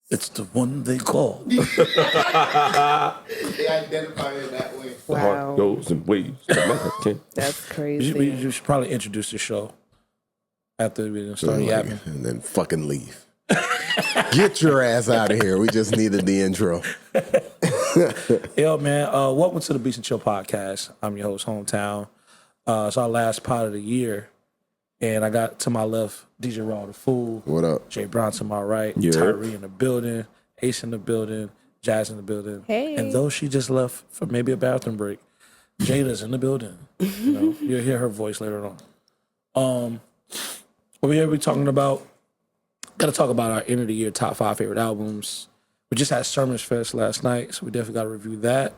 It's the one they call. They identify it that way. The heart goes in waves. That's crazy. You should probably introduce the show after we start yapping. And then fucking leave. Get your ass out of here. We just needed the intro. Yo, man, welcome to the Beats and Chill podcast. I'm your host, Hometown. It's our last pod of the year. And I got to my left, DJ Raul the Fool. What up? Jay Browne to my right. Yeah. Tyree in the building. Ace in the building. Jazz in the building. Hey. And though she just left for maybe a bathroom break, Jada's in the building. You know, you'll hear her voice later on. Over here we talking about, got to talk about our end of the year top 5 favorite albums. We just had Sermons Fest last night, so we definitely got to review that.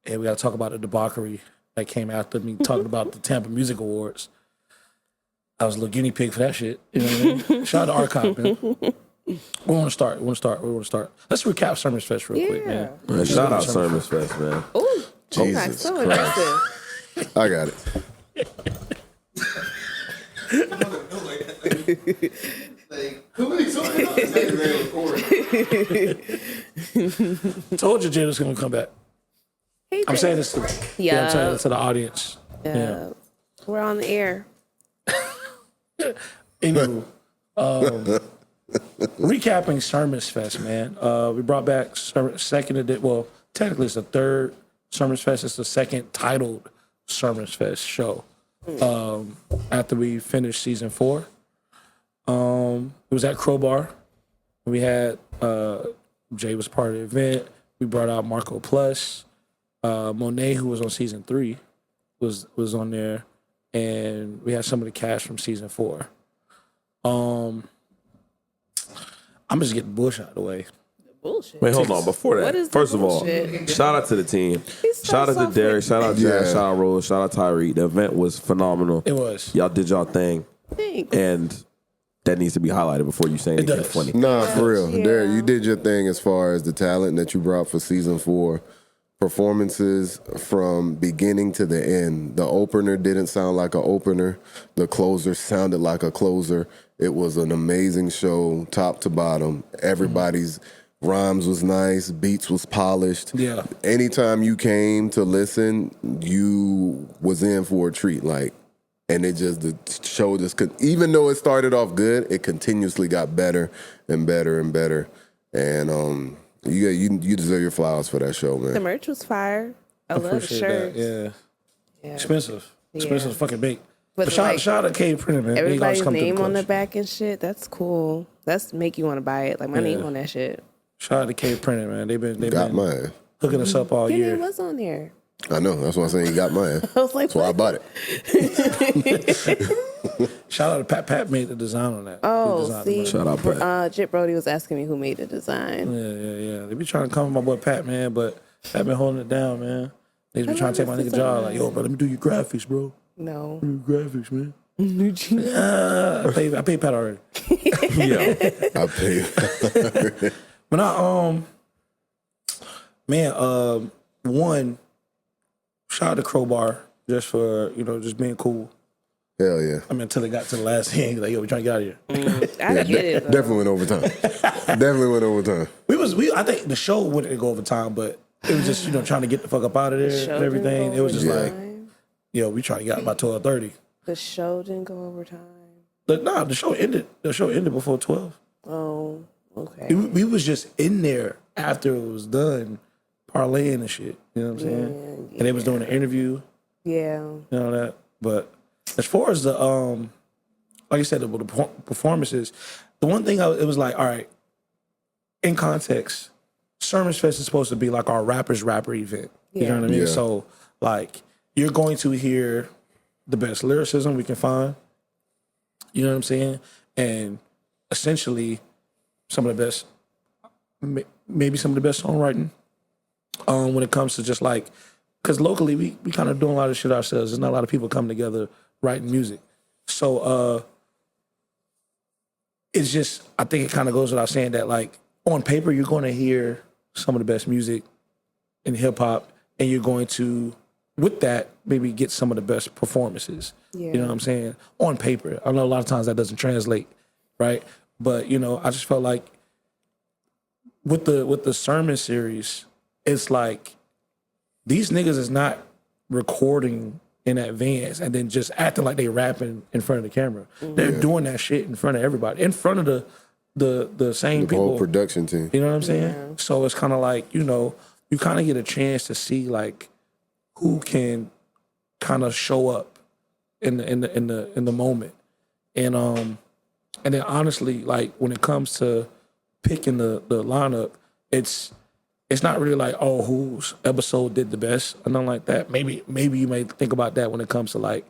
And we got to talk about the debauchery that came after me talking about the Tampa Music Awards. I was a little guinea pig for that shit. You know what I mean? Shout out to Archive, man. We want to start. Let's recap Sermons Fest real quick, man. Shout out Sermons Fest, man. Ooh, Jesus okay, so Christ. impressive. I got it. Like, who many songs they record? Told you Jada's going to come back. Hey, I'm saying this to, I'm saying this to the audience. Yeah. We're on the air. Anywho, recapping Sermons Fest, man. We brought back second edition. Well, technically it's the third Sermons Fest. It's the second titled Sermons Fest show. After we finished season 4, it was at Crowbar. We had Jay was part of the event. We brought out Marco Plus, Monet, who was on season 3, was on there. And we had some of the cast from season 4. I'm just getting bullshit out of the way. Bullshit. Wait, hold on. Before What that, is the first of all, bullshit? shout out to the team. He's so Shout out to soft Derek. with- Shout out Jazz. Yeah. Shout out Raul. Shout out Tyree. The event was phenomenal. It was. Y'all did y'all thing. Thanks. And that needs to be highlighted before you say anything does. funny. Nah, for real. Yeah. Derek, you did your thing as far as the talent that you brought for season 4. Performances from beginning to the end. The opener didn't sound like an opener. The closer sounded like a closer. It was an amazing show, top to bottom. Everybody's rhymes was nice. Beats was polished. Yeah. Anytime you came to listen, you was in for a treat. Like, and it just, the show just could, even though it started off good, it continuously got better and better and better. And you deserve your flowers for that show, The man. merch was fire. I love the Appreciate shirts. that. Yeah. Yeah. Expensive. Expensive as fucking bait. But But shout like, out to K Printer, man. They always Everybody's come through name on the clutch. back and shit. That's cool. That's make you want to buy it. Like my name on that shit. Shout out to K Printer, man. They've Got been mine. hooking us up all Your year. name was on there. I know. That's why I'm saying he got mine. I was like, That's why I bought it. Shout out to Pat. Pat made the design on that. He oh, designed see, it. Shout out, Pat. Jip Brody was asking me who made the design. Yeah. They be trying to come with my boy Pat, man, but Pat been holding it down, man. They be trying to take my nigga job. Like, yo, bro, let me do your graphics, bro. No. Do your graphics, man. New jeans. I paid Pat already. Yeah. I paid. But one, shout out to Crowbar just for, just being cool. Hell yeah. I mean, until it got to the last thing, like, yo, we trying to get out of here. I get it. Though. Definitely went overtime. Definitely went overtime. I think the show wouldn't go over time, but it was just, trying to get the fuck up out of there show and everything. didn't It go was just like, overtime. we trying to get out by 12:30. The show didn't go overtime. But nah, the show ended. The show ended before 12. Oh, okay. We was just in there after it was done, parlaying and shit. You know what I'm saying? And they was doing an interview. Yeah. You know that. But as far as the like I said, the performances, the one thing it was like, all right, in context, Sermons Fest is supposed to be like our rapper event. You know what I mean? Yeah. So like you're going to hear the best lyricism we can find. You know what I'm saying? And essentially some of the best, maybe some of the best songwriting when it comes to just like, because locally we kind of doing a lot of shit ourselves. There's not a lot of people coming together writing music. So it's just, I think it kind of goes without saying that like on paper, you're going to hear some of the best music in hip hop and you're going to, with that, maybe get some of the best performances. Yeah. You know what I'm saying? On paper. I know a lot of times that doesn't translate, right? But, I just felt like with the sermon series, it's like these niggas is not recording in advance and then just acting like they rapping in front of the camera. They're doing that shit in front of everybody, in front of the same The people. whole production team. You know what I'm saying? So it's kind of like, you know, you kind of get a chance to see like who can kind of show up in the moment, and then honestly, like when it comes to picking the lineup, it's not really like, oh, whose episode did the best or nothing like that. Maybe you may think about that when it comes to like,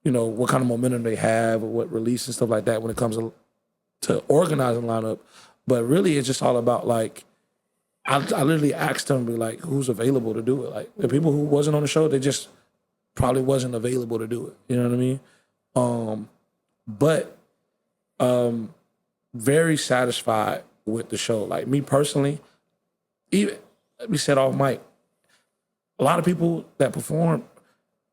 you know, what kind of momentum they have or what release and stuff like that when it comes to organizing lineup. But really, it's just all about like, I literally asked them, be like, who's available to do it? Like the people who wasn't on the show, they just probably wasn't available to do it. You know what I mean? But very satisfied with the show. Like me personally, even let me set off mic. A lot of people that performed,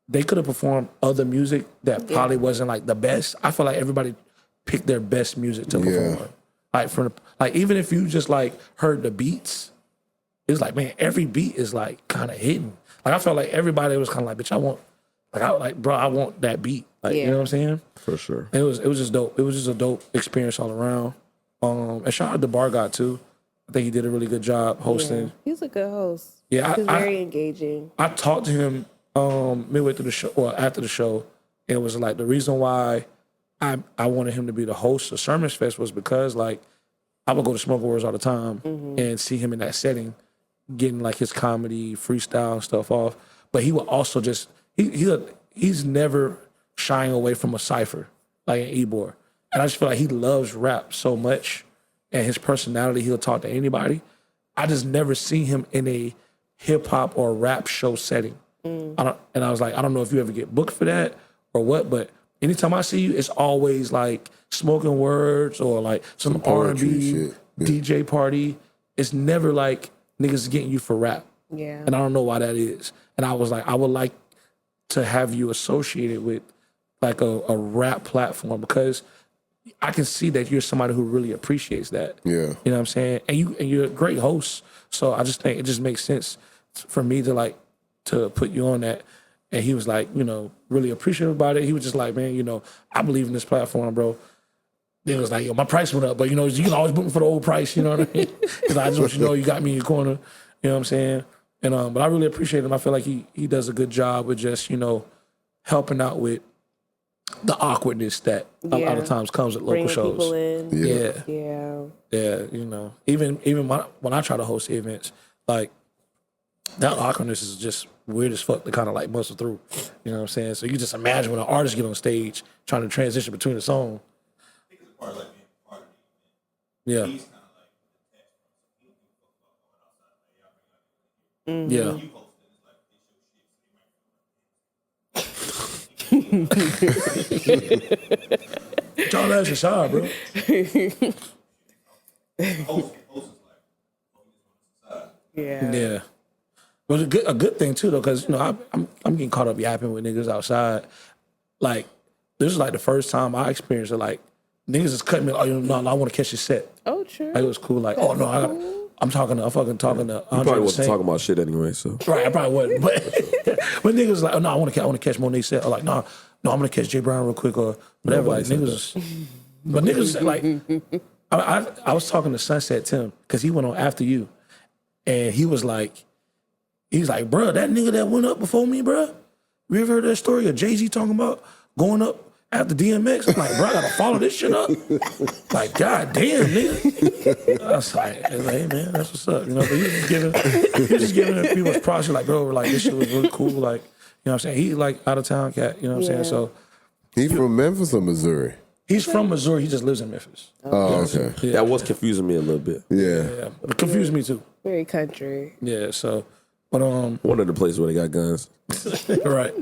they could have performed other music that probably wasn't like the best. I feel like everybody picked their best music to perform. Like even if you just like heard the beats, it's like, man, every beat is like kind of hidden. Like I felt like everybody was kind of like, bitch, I want that beat. Like you know what I'm saying? For sure. It was just dope. It was just a dope experience all around. And shout out to Bar God too. I think he did a really good job hosting. Yeah. He's a good host. Yeah, he's very engaging. I talked to him midway through the show, or after the show, and it was like the reason why I wanted him to be the host of Sermons Fest was because like I would go to Smoke Wars all the time and see him in that setting, getting like his comedy, freestyle stuff off. But he would also just he's never shying away from a cipher like an Ebor, and I just feel like he loves rap so much, and his personality, he'll talk to anybody. I just never seen him in a hip hop or rap show setting. And I was like, I don't know if you ever get booked for that or what, but anytime I see you, it's always like smoking words or like some R&B shit. Yeah. DJ party. It's never like niggas getting you for rap. Yeah. And I don't know why that is. And I was like, I would like to have you associated with like a rap platform because I can see that you're somebody who really appreciates that. Yeah. You know what I'm saying? And you're a great host. So I just think it just makes sense for me to put you on that. And he was like, you know, really appreciative about it. He was just like, man, you know, I believe in this platform, bro. Then it was like, yo, my price went up, but you know, you can always book me for the old price, you know what I mean? Because I just want you to know you got me in your corner, you know what I'm saying? And but I really appreciate him. I feel like he does a good job with just, you know, helping out with the awkwardness that a lot of times comes at local Bringing shows. people in. Yeah. Yeah, you know, even when I try to host events, like that awkwardness is just weird as fuck to kind of like muscle through. You know what I'm saying? So you just imagine when an artist get on stage trying to transition between a song. Yeah. Yeah. Y'all ass your side, bro. Yeah. But a good thing too though, because you know I'm getting caught up yapping with niggas outside. Like this is like the first time I experienced it. Like niggas is cutting me. Oh, you know, no, I want to catch your set. Oh, true. Like it was cool. Like, oh no, I'm talking to Andre. Probably wasn't talking about shit anyway, so. Right, I probably wasn't. But niggas like, oh no, I want to catch Monet set. Or like, no, I'm gonna catch Jay Browne real quick or whatever. Like niggas, but niggas like, I was talking to Sunset Tim because he went on after you, and he's like, bro, that nigga that went up before me, bro. You ever heard that story of Jay-Z talking about going up after DMX? I'm like, bro, I gotta follow this shit up. Like, god damn, nigga. I was like, hey man, that's what's up. You know, but he was just giving people props. Like, bro, like this shit was really cool. Like, you know what I'm saying? He's like out of town cat, you know what I'm saying? So He's from Memphis or Missouri? he's from Missouri, he just lives in Memphis. Oh, okay. Yeah. That was confusing me a little bit. Yeah. It confused me too. Very country. Yeah, so but One of the places where they got guns. right.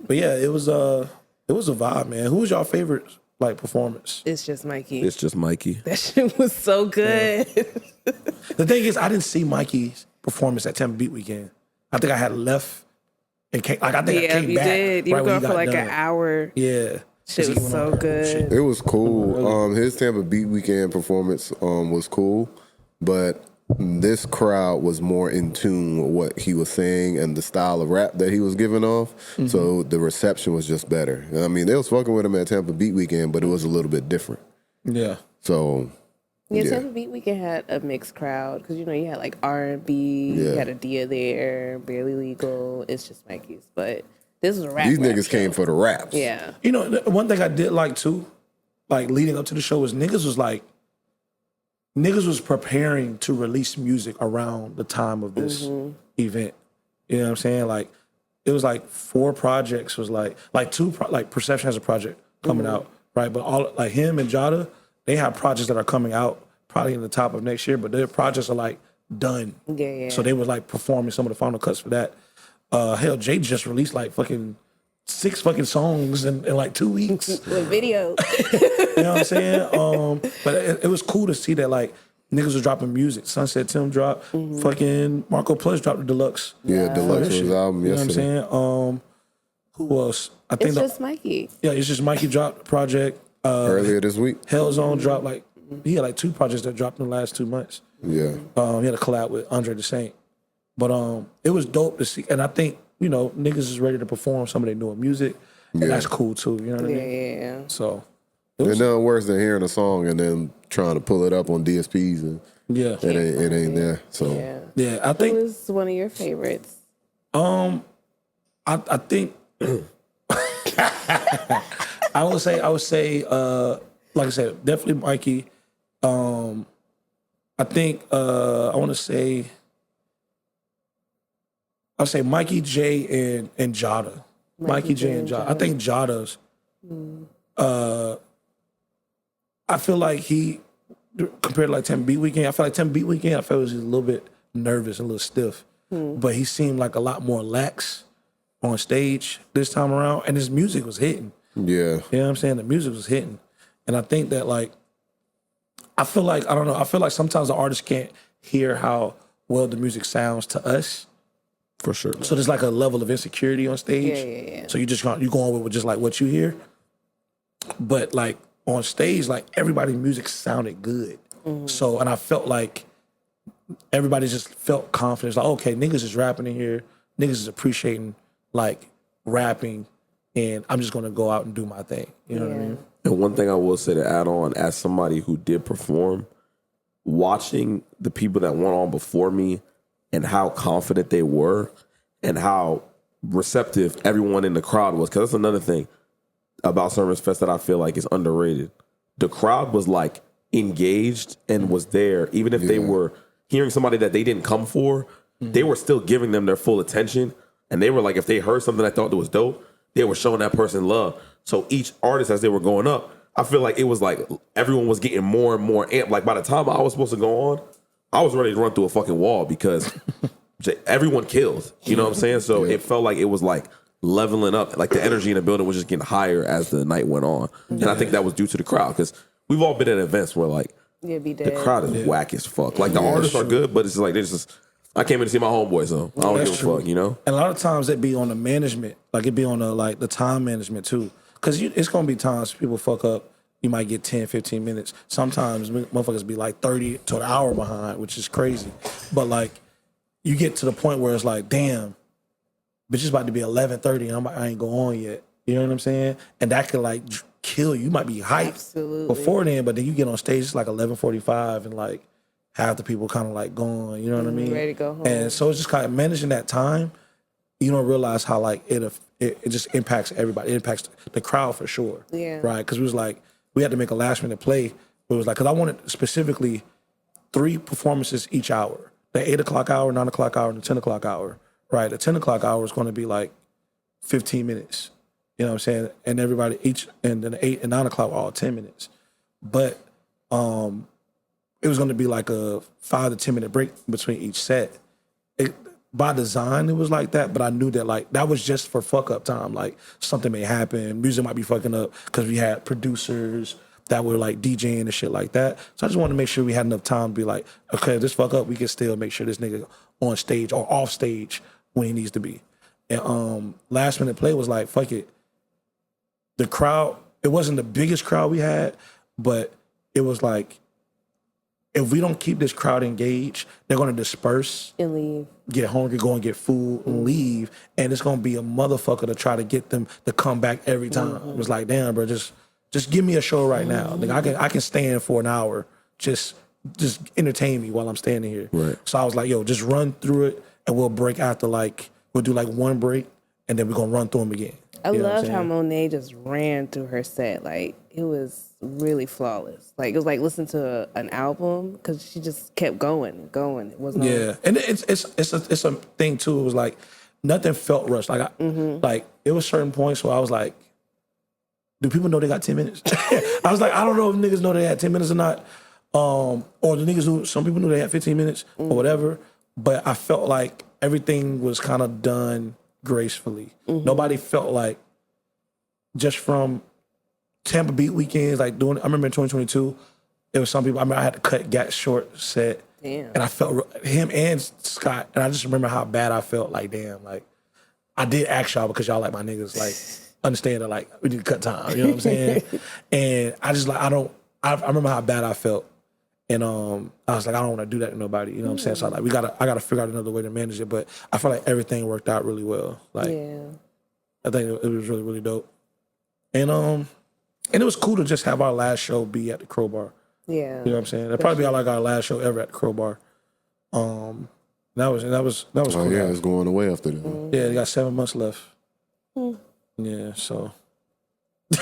But yeah, it was a vibe, man. Who was your favorite like performance? It's just Mikey. It's just Mikey. That shit was so good. The thing is, I didn't see Mikey's performance at Tampa Beat Weekend. I think I had left and came, like I think I Yeah, came you back. did. You right were when going for like got an done. hour. Yeah. Shit was so good. It was cool. His Tampa Beat Weekend performance was cool, but this crowd was more in tune with what he was saying and the style of rap that he was giving off. So the reception was just better. I mean, they was fucking with him at Tampa Beat Weekend, but it was a little bit different. Yeah. So Yeah, Tampa Beat Weekend had a mixed crowd because, you had like R&B, you had a Dia there, Barely Legal, It's Just Mikey's. But this was a rap. These rap niggas show. came for the raps. Yeah. One thing I did like too, like leading up to the show was niggas was preparing to release music around the time of this event. You know what I'm saying? Like, it was like 4 projects was like Perception has a project coming out, right? But all like him and Jada, they have projects that are coming out probably in the top of next year, but their projects are like done. Yeah. So they were like performing some of the final cuts for that. Hell, Jay just released like fucking 6 fucking songs in like 2 weeks. With video. You know what I'm saying? But it was cool to see that like niggas was dropping music. Sunset Tim dropped. Fucking Marco Plus dropped the deluxe. Yeah, Deluxe was album You know yesterday. what I'm saying? Who else? I think It's Just Mikey. It's Just Mikey dropped a project. Earlier this week. Hellzone dropped like he had like 2 projects that dropped in the last 2 months. Yeah. He had a collab with Andre the Saint. But it was dope to see, and I think niggas is ready to perform some of their newer music, and that's cool too. You know what I mean? Yeah. So There's nothing worse than hearing a song and then trying to pull it up on DSPs and it ain't there. So yeah, I Who think was one of your favorites? I think I would say like I said, definitely Mikey. I think I want to say I'll say Mikey, Jay, and Jada. Mikey, Jay, and Jada. I think Jada's. I feel like he compared to like Tampa Beat Weekend. I feel like Tampa Beat Weekend. I felt he was a little bit nervous, a little stiff, but he seemed like a lot more lax on stage this time around, and his music was hitting. yeah. You know what I'm saying? The music was hitting, and I think that like I feel like sometimes the artist can't hear how well the music sounds to us. For sure. So there's like a level of insecurity on stage. Yeah. So you going with just like what you hear. But like on stage, like everybody's music sounded good. So, and I felt like everybody just felt confident. It's like, okay, niggas is rapping in here. Niggas is appreciating like rapping, and I'm just gonna go out and do my thing. You know what I mean? And one thing I will say to add on, as somebody who did perform, watching the people that went on before me and how confident they were and how receptive everyone in the crowd was. Because that's another thing about Sermons Fest that I feel like is underrated. The crowd was like engaged and was there. Even if they were hearing somebody that they didn't come for, they were still giving them their full attention. And they were like, if they heard something that thought that was dope, they were showing that person love. So each artist, as they were going up, I feel like it was like everyone was getting more and more amped. Like by the time I was supposed to go on, I was ready to run through a fucking wall because everyone killed. You know what I'm saying? So it felt like it was like leveling up. Like the energy in the building was just getting higher as the night went on. And I think that was due to the crowd because we've all been at events where like the crowd is whack as fuck. Like the artists are good, but it's just like there's just I came in to see my homeboy, so I don't give a fuck, And a lot of times it be on the management, like it be on the time management too. Because it's gonna be times people fuck up. You might get 10, 15 minutes. Sometimes motherfuckers be like 30 to an hour behind, which is crazy. But like, you get to the point where it's like, damn, bitch, it's about to be 11:30 and I ain't go on yet. You know what I'm saying? And that could like kill you. You might be hyped before then, but then you get on stage, it's like 11:45 and like half the people kind of like gone. You know what I mean? Ready to go home. And so it's just kind of managing that time. You don't realize how like it just impacts everybody. It impacts the crowd for sure. Yeah. Right? Because we had to make a last minute play. It was like, because I wanted specifically 3 performances each hour. The 8 o'clock hour, 9 o'clock hour, and the 10 o'clock hour. Right? The 10 o'clock hour is going to be like 15 minutes. You know what I'm saying? And everybody and then the 8 and 9 o'clock were all 10 minutes. But it was going to be like a 5 to 10 minute break between each set. By design, it was like that, but I knew that like that was just for fuck up time. Like something may happen, music might be fucking up because we had producers that were like DJing and shit like that. So I just wanted to make sure we had enough time to be like, okay, this fuck up, we can still make sure this nigga on stage or off stage when he needs to be. And last minute play was like, fuck it. The crowd, it wasn't the biggest crowd we had, but it was like if we don't keep this crowd engaged, they're gonna disperse And leave. get hungry, go and get food, and leave, and it's gonna be a motherfucker to try to get them to come back every time. It's like, damn, bro, just give me a show right now. Like, I can stand for an hour, just entertain me while I'm standing here. Right. So I was like, yo, just run through it, and we'll break after we'll do like one break, and then we're gonna run through them again. I You know what I'm loved how saying? Monet just ran through her set. Like, it was really flawless. Like, it was like listening to an album because she just kept going and going. It wasn't Yeah, and it's a thing too. It was like nothing felt rushed. Like like it was certain points where I was like, do people know they got 10 minutes? I was like, I don't know if niggas know they had 10 minutes or not. Or the niggas knew, some people knew they had 15 minutes or whatever. But I felt like everything was kind of done gracefully. Nobody felt like, just from Tampa Beat weekends, like doing, I remember in 2022, there was some people, I remember I had to cut Gat short set. Damn. And I felt him and Scott, and I just remember how bad I felt. Like, damn, like I did ask y'all because y'all like my niggas, like understand that like we need to cut time. You know what I'm saying? And I just like I remember how bad I felt, and I was like, I don't want to do that to nobody. You know what I'm saying? So like I gotta figure out another way to manage it. But I feel like everything worked out really well. Like I think it was really, really dope. And it was cool to just have our last show be at the Crowbar. Yeah. You know what I'm saying? That'd probably be like our last show ever at the Crowbar. That was Oh cool. yeah, it's going away after that. Yeah, they got 7 months left. Yeah, so.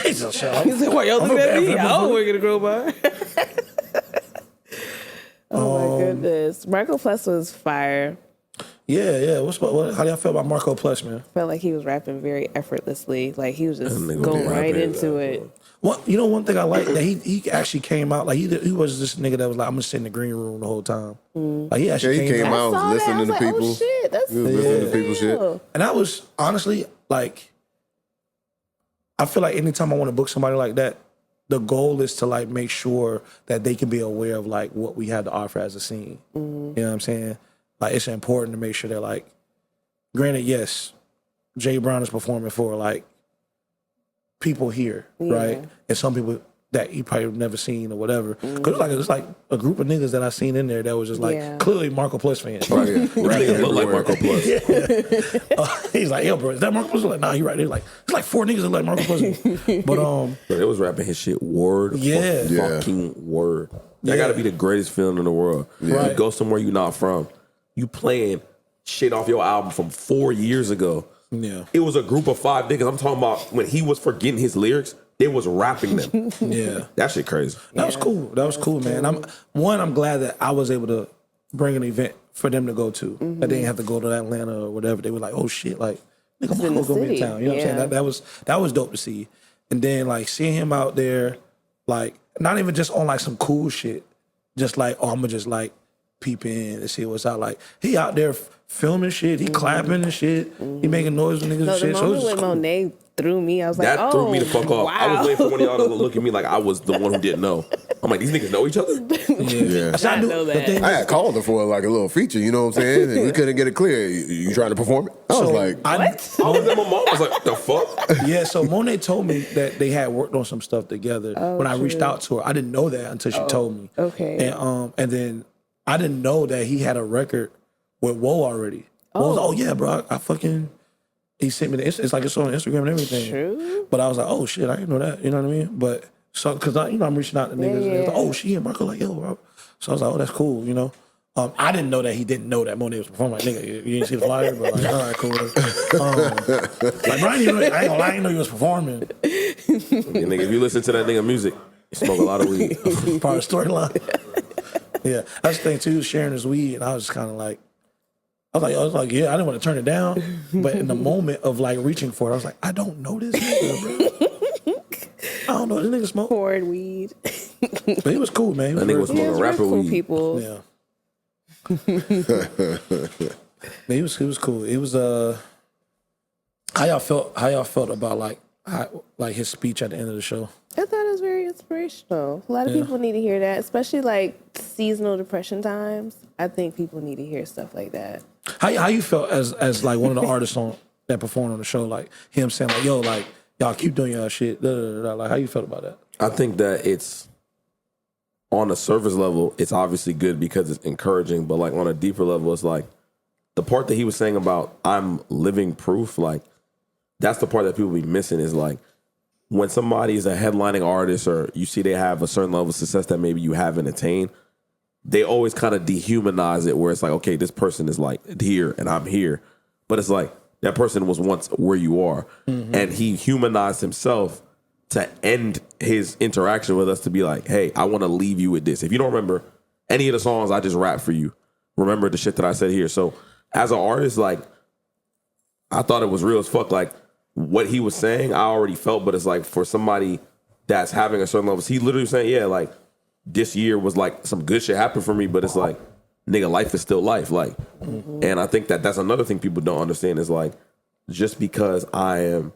He's like, why y'all looking at me? I don't work at a Crowbar. Oh my goodness. Marco Plus was fire. Yeah. How do y'all feel about Marco Plus, man? Felt like he was rapping very effortlessly. Like he was just nigga going did right rap into it. Well, you know, one thing I like that he actually came out like he was this nigga that was like, I'm gonna sit in the green room the whole time. Like he actually Yeah, he came out. out, I saw that. I listening was to like, people. oh shit, that's He was listening to people's shit. real. And I was honestly like, I feel like anytime I want to book somebody like that, the goal is to like make sure that they can be aware of like what we have to offer as a scene. You know what I'm saying? Like it's important to make sure they're like, granted, yes, Jay Browne is performing for like people here, right? And some people that you probably never seen or whatever. Cause it's like a group of niggas that I seen in there that was just like clearly Marco Plus fans. Oh, yeah. Niggas look like Marco Plus. He's like, yo, bro, is that Marco Plus? I'm like, nah, you right. There's like, it's like 4 niggas that like Marco Plus. But But it was rapping his shit word for Yeah. fucking word. That gotta be the greatest feeling in the world. Right. You go somewhere you're not from. You playing shit off your album from 4 years ago. yeah, It was a group of 5 niggas. I'm talking about when he was forgetting his lyrics, they was rapping them. yeah. That shit crazy. That was cool. That was cool, man. I'm glad that I was able to bring an event for them to go to. That they didn't have to go to Atlanta or whatever. They were like, oh shit, like nigga, in Marco the gonna be in city. town. You know what I'm saying? That was dope to see. And then like seeing him out there, like not even just on like some cool shit, just like, oh, I'm gonna just like peep in and see what's out. Like he out there filming shit, he clapping and shit, he making noise with niggas No, and the shit. So it moment was when cool. Monet threw me, I was like, That oh, threw me the fuck off. wow. I was waiting for one of y'all to look at me like I was the one who didn't know. I'm like, these niggas know each other? Yeah. I knew know the that. thing I is, had called her for like a little feature, you know what I'm saying? And we couldn't get it clear. You trying to perform it? I was like, I was at my mom. I was like, the fuck? yeah, so Monet told me that they had worked on some stuff together. When I reached out to her, I didn't know that until she told me. Okay. And then I didn't know that he had a record with Woe already. Woe was like, oh yeah, bro, I fucking. He sent me it's like it's on Instagram and everything. True. But I was like, oh shit, I didn't know that. You know what I mean? But so because I'm reaching out to niggas. And it's like, oh, she and Marco like, yo, bro. So I was like, oh, that's cool. You know. I didn't know that he didn't know that Monet was performing. Like, nigga, you didn't see the flyer, but like, all right, cool. Like, Brian, I ain't gonna lie, I didn't know he was performing. Yeah, nigga, if you listen to that nigga music, you smoke a lot of weed. Part of the storyline. Yeah, that's the thing too. Sharing his weed, and I was just kind of like, I was like, yeah, I didn't want to turn it down, but in the moment of like reaching for it, I was like, I don't know this nigga, bro. I don't know this nigga smoke, Poured weed. but he was cool, man. He That nigga was very smoking Those rapper cool weed. people. Yeah. Man, he was cool. It was how y'all felt about like his speech at the end of the show. I thought it was very inspirational. A lot of people need to hear that, especially like seasonal depression times. I think people need to hear stuff like that. How you felt as like one of the artists that performed on the show, like him saying like, yo, like y'all keep doing y'all shit. Da, da, da, da. Like how you felt about that? I think that it's on a surface level, it's obviously good because it's encouraging, but like on a deeper level, it's like the part that he was saying about I'm living proof, like that's the part that people be missing is like when somebody is a headlining artist or you see they have a certain level of success that maybe you haven't attained, they always kind of dehumanize it where it's like, okay, this person is like here and I'm here. But it's like that person was once where you are. And he humanized himself to end his interaction with us to be like, hey, I want to leave you with this. If you don't remember any of the songs I just rapped for you, remember the shit that I said here. So as an artist, like, I thought it was real as fuck. Like, what he was saying, I already felt, but it's like for somebody that's having a certain level, he literally saying, yeah, like, this year was like some good shit happened for me, but it's like, nigga, life is still life. Like, and I think that that's another thing people don't understand is like, just because I am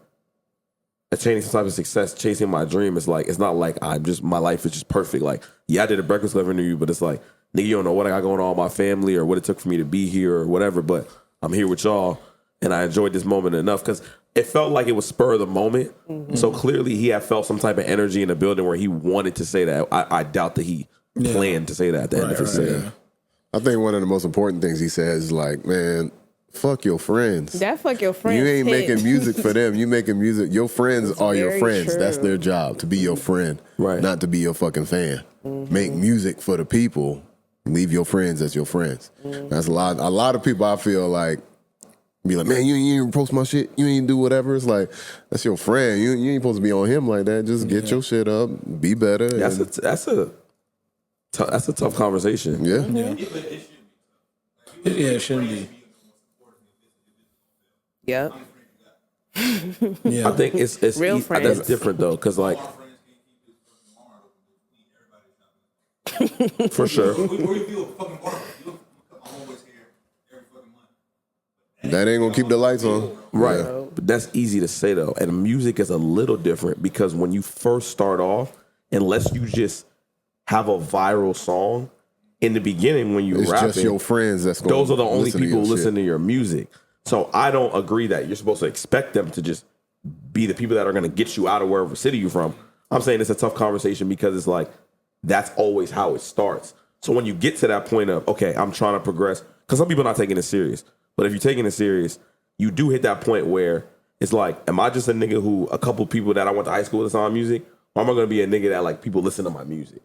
attaining some type of success, chasing my dream, it's like, it's not like my life is just perfect. Like, yeah, I did a Breakfast Club interview, but it's like, nigga, you don't know what I got going on with my family or what it took for me to be here or whatever, but I'm here with y'all and I enjoyed this moment enough because it felt like it was spur of the moment. So clearly he had felt some type of energy in the building where he wanted to say that. I doubt that he planned to say that at the end of his set. I think one of the most important things he says is like, man, fuck your friends. That fuck your friends. You ain't hit. making music for them. You making music. Your friends are your very friends. true. That's their job, to be your friend, Right. not to be your fucking fan. Make music for the people. Leave your friends as your friends. That's a lot of people I feel like be like, man, you ain't even post my shit. You ain't do whatever. It's like, that's your friend. You ain't supposed to be on him like that. Just get your shit up. Be better. That's a tough conversation. Yeah. Yeah, it shouldn't be. Yep. Yeah. I think it's Real that's friends. different though, because like for sure. That ain't gonna keep the lights on. Right. Yeah. But that's easy to say though. And music is a little different because when you first start off, unless you just have a viral song in the beginning when you It's rapping, just your friends that's going those are the only listen to people your who listen shit. to your music. So I don't agree that you're supposed to expect them to just be the people that are going to get you out of wherever city you're from. I'm saying it's a tough conversation because it's like, that's always how it starts. So when you get to that point of, okay, I'm trying to progress, because some people are not taking it serious. But if you're taking it serious, you do hit that point where it's like, am I just a nigga who a couple people that I went to high school with listen to my music? Or am I going to be a nigga that like people listen to my music?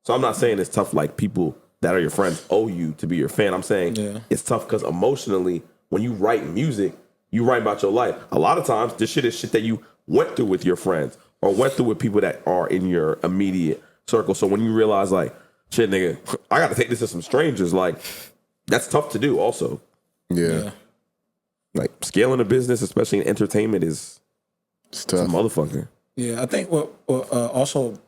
So I'm not saying it's tough like people that are your friends owe you to be your fan. I'm saying it's tough because emotionally, when you write music, you write about your life. A lot of times, this shit is shit that you went through with your friends or went through with people that are in your immediate circle. So when you realize like, shit, nigga, I got to take this to some strangers, like, that's tough to do also. Yeah. Like, scaling a business, especially in entertainment, is It's a tough. motherfucker. Yeah, I think what also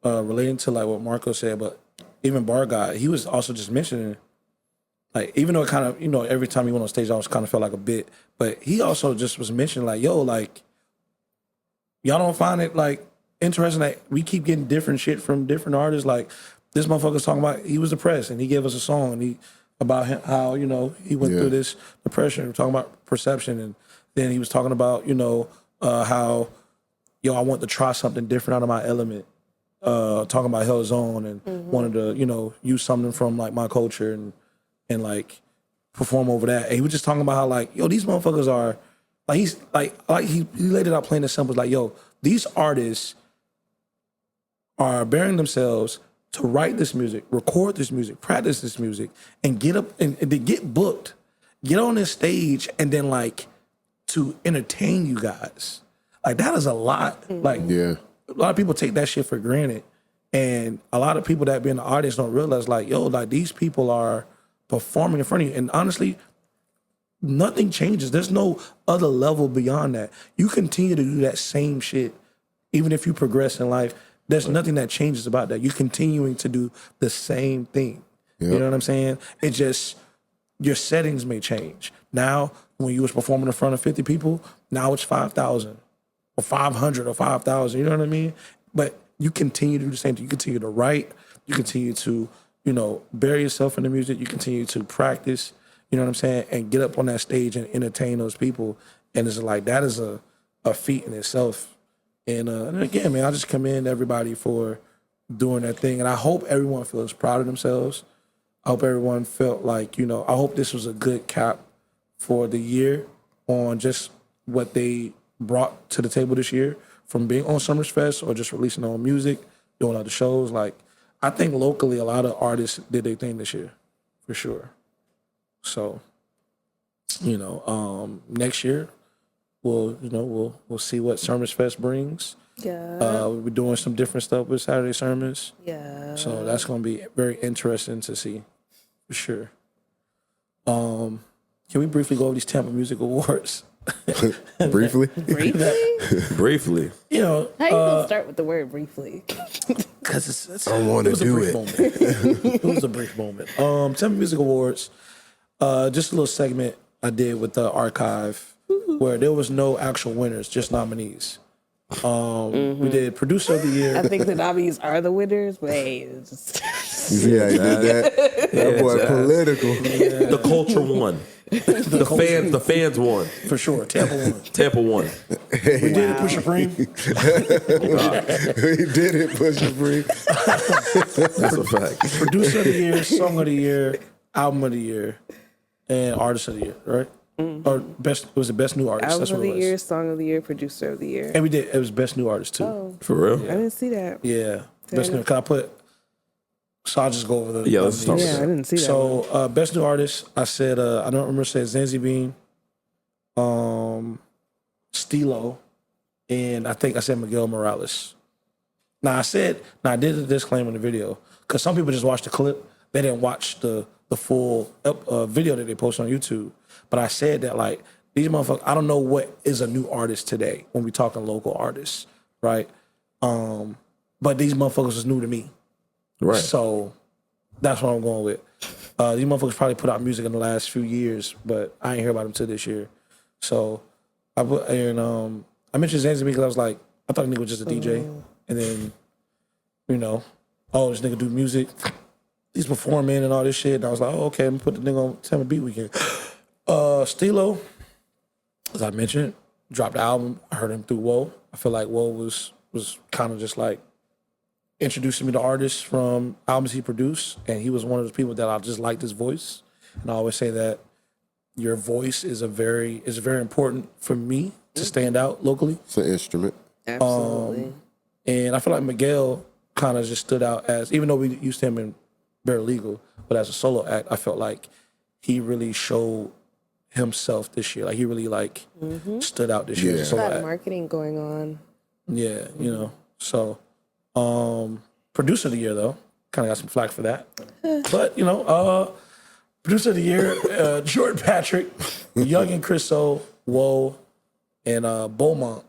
relating to like what Marco said, but even Bar Guy, he was also just mentioning, like, even though it kind of, every time he went on stage, I always kind of felt like a bit, but he also just was mentioning like, yo, like, y'all don't find it like interesting that we keep getting different shit from different artists. Like, this motherfucker's talking about he was depressed and he gave us a song and about him, how he went through this depression. We're talking about perception, and then he was talking about how I want to try something different out of my element. Talking about Hell Zone and wanted to use something from like my culture and like perform over that. And he was just talking about how like these motherfuckers are like he laid it out plain and simple. Like these artists are bearing themselves to write this music, record this music, practice this music, and get up and to get booked, get on this stage, and then like to entertain you guys. Like that is a lot. Like a lot of people take that shit for granted, and a lot of people that be in the audience don't realize like like these people are performing in front of you, and honestly, nothing changes. There's no other level beyond that. You continue to do that same shit, even if you progress in life. There's nothing that changes about that. You're continuing to do the same thing. Yep. You know what I'm saying? It just, your settings may change. Now, when you was performing in front of 50 people, now it's 5,000 or 500 or 5,000. You know what I mean? But you continue to do the same thing. You continue to write. You continue to, bury yourself in the music. You continue to practice. You know what I'm saying? And get up on that stage and entertain those people. And it's like, that is a feat in itself. And again, man, I just commend everybody for doing their thing. And I hope everyone feels proud of themselves. I hope everyone felt like, I hope this was a good cap for the year on just what they brought to the table this year from being on Summers Fest or just releasing their own music, doing other shows. Like, I think locally a lot of artists did their thing this year, for sure. So, next year we'll see what Summers Fest brings. Yeah. We'll be doing some different stuff with Saturday Sermons. Yeah. So that's gonna be very interesting to see, for sure. Can we briefly go over these Tampa Music Awards? Briefly? Briefly. How you gonna start with the word briefly? Because it's I want to do it. moment. It was a brief moment. Tampa Music Awards, just a little segment I did with the archive where there was no actual winners, just nominees. We did Producer of the Year. I think the nominees are the winners, but hey, it's just Yeah, he did that. That boy political. The culture won. The fans won. For sure. Tampa won. Tampa won. We did it for Supreme. He did it, Pusha Free. That's a fact. Producer of the Year, Song of the Year, Album of the Year, and Artist of the Year, right? Or best new artist. album That's of what the it was. year, song of the year, producer of the year. And we did. It was best new artist too. Oh, For real? I didn't see that. Yeah, Fair best new. enough. Can I put? So I'll just go over the. Yeah, let's start with Yeah, that. I didn't see that. So best new artist, I said I don't remember saying Zanzi Bean, Stilo, and I think I said Miguel Morales. Now I did a disclaimer in the video because some people just watched the clip. They didn't watch the full video that they post on YouTube. But I said that like these motherfuckers, I don't know what is a new artist today when we talking local artists, right? But these motherfuckers was new to me. Right. So that's what I'm going with. These motherfuckers probably put out music in the last few years, but I ain't hear about them till this year. So I mentioned Zanzi because I was like, I thought the nigga was just a DJ. And then, this nigga do music. He's performing and all this shit. And I was like, oh, okay, I'm gonna put the nigga on Tampa Beat Weekend. Stilo, as I mentioned, dropped the album. I heard him through Woe. I feel like Woe was kind of just like introducing me to artists from albums he produced, and he was one of those people that I just liked his voice. And I always say that your voice is very important for me to stand out locally. It's an instrument. Absolutely. And I feel like Miguel kind of just stood out as, even though we used him in Bare Legal, but as a solo act, I felt like he really showed himself this year. Like he really stood out this year as a A solo lot of act. marketing going on. Yeah, So producer of the year though, kind of got some flack for that. But producer of the year, Jordan Patrick, Young and Chris O, Woe, and Beaumont.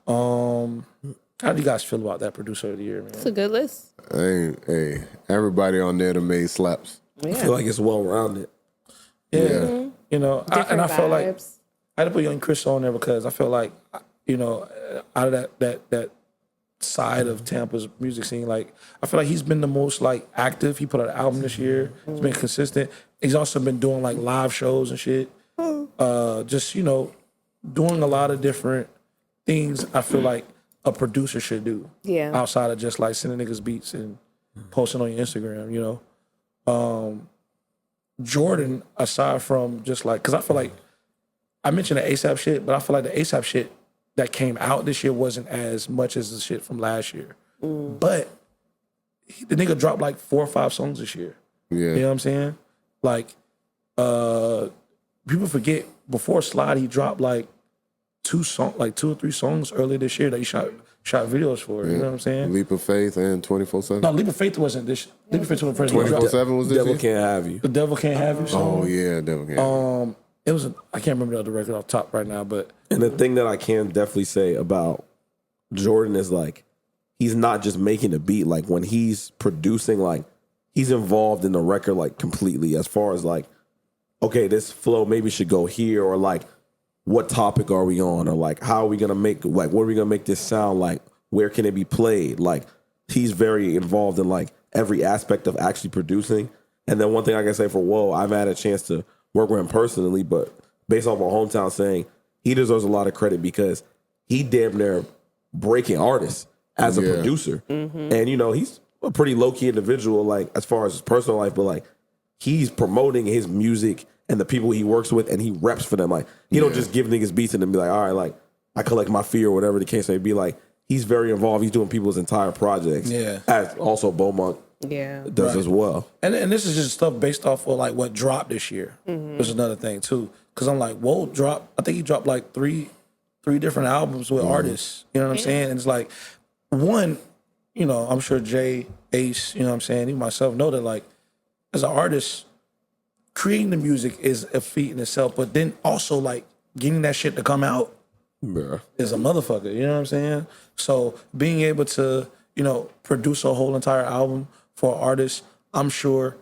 How do you guys feel about that producer of the year, man? It's a good list. Hey, everybody on there that made slaps. I feel like it's well rounded. Yeah. Different I felt like vibes. I had to put Young Chris on there because I felt like, out of that side of Tampa's music scene, like I feel like he's been the most like active. He put out an album this year. He's been consistent. He's also been doing like live shows and shit. Just doing a lot of different things. I feel like a producer should do. Yeah. Outside of just like sending niggas beats and posting on your Instagram. Jordan, aside from just like, because I feel like I mentioned the ASAP shit, but I feel like the ASAP shit that came out this year wasn't as much as the shit from last year. But the nigga dropped like 4 or 5 songs this year. Yeah. You know what I'm saying? Like, people forget before Slide, he dropped like 2 or 3 songs earlier this year that he shot videos for. You know what I'm saying? Leap of Faith and 24/7. No, Leap of Faith wasn't this. Leap of Faith was the first. 24/7 was this Devil year? can't have you. The Devil Can't Have You song. Oh yeah, Devil Can't. It was. I can't remember the other record off top right now, but And the thing that I can definitely say about Jordan is like, he's not just making a beat. Like when he's producing, like he's involved in the record like completely as far as like, okay, this flow maybe should go here, or like what topic are we on, or like how are we gonna make, like what are we gonna make this sound like, where can it be played? Like he's very involved in like every aspect of actually producing. And then one thing I can say for Woe, I've had a chance to work with him personally, but based off my hometown saying, he deserves a lot of credit because he damn near breaking artists. as a producer. And, you know, he's a pretty low-key individual, like, as far as his personal life, but, like, he's promoting his music and the people he works with, and he reps for them. Like, he don't just give niggas beats and then be like, all right, like, I collect my fee or whatever the case may be. Like, he's very involved. He's doing people's entire projects. Yeah. As also Beaumont does as well. And this is just stuff based off of like what dropped this year. There's another thing too, because I'm like, whoa, I think he dropped like three different albums with artists. You know what I'm saying? And it's like, one, you know, I'm sure Jay, Ace, you know what I'm saying, even myself know that like, as an artist, creating the music is a feat in itself, but then also like getting that shit to come out is a motherfucker. You know what I'm saying? So being able to, you know, produce a whole entire album for artists, I'm sure,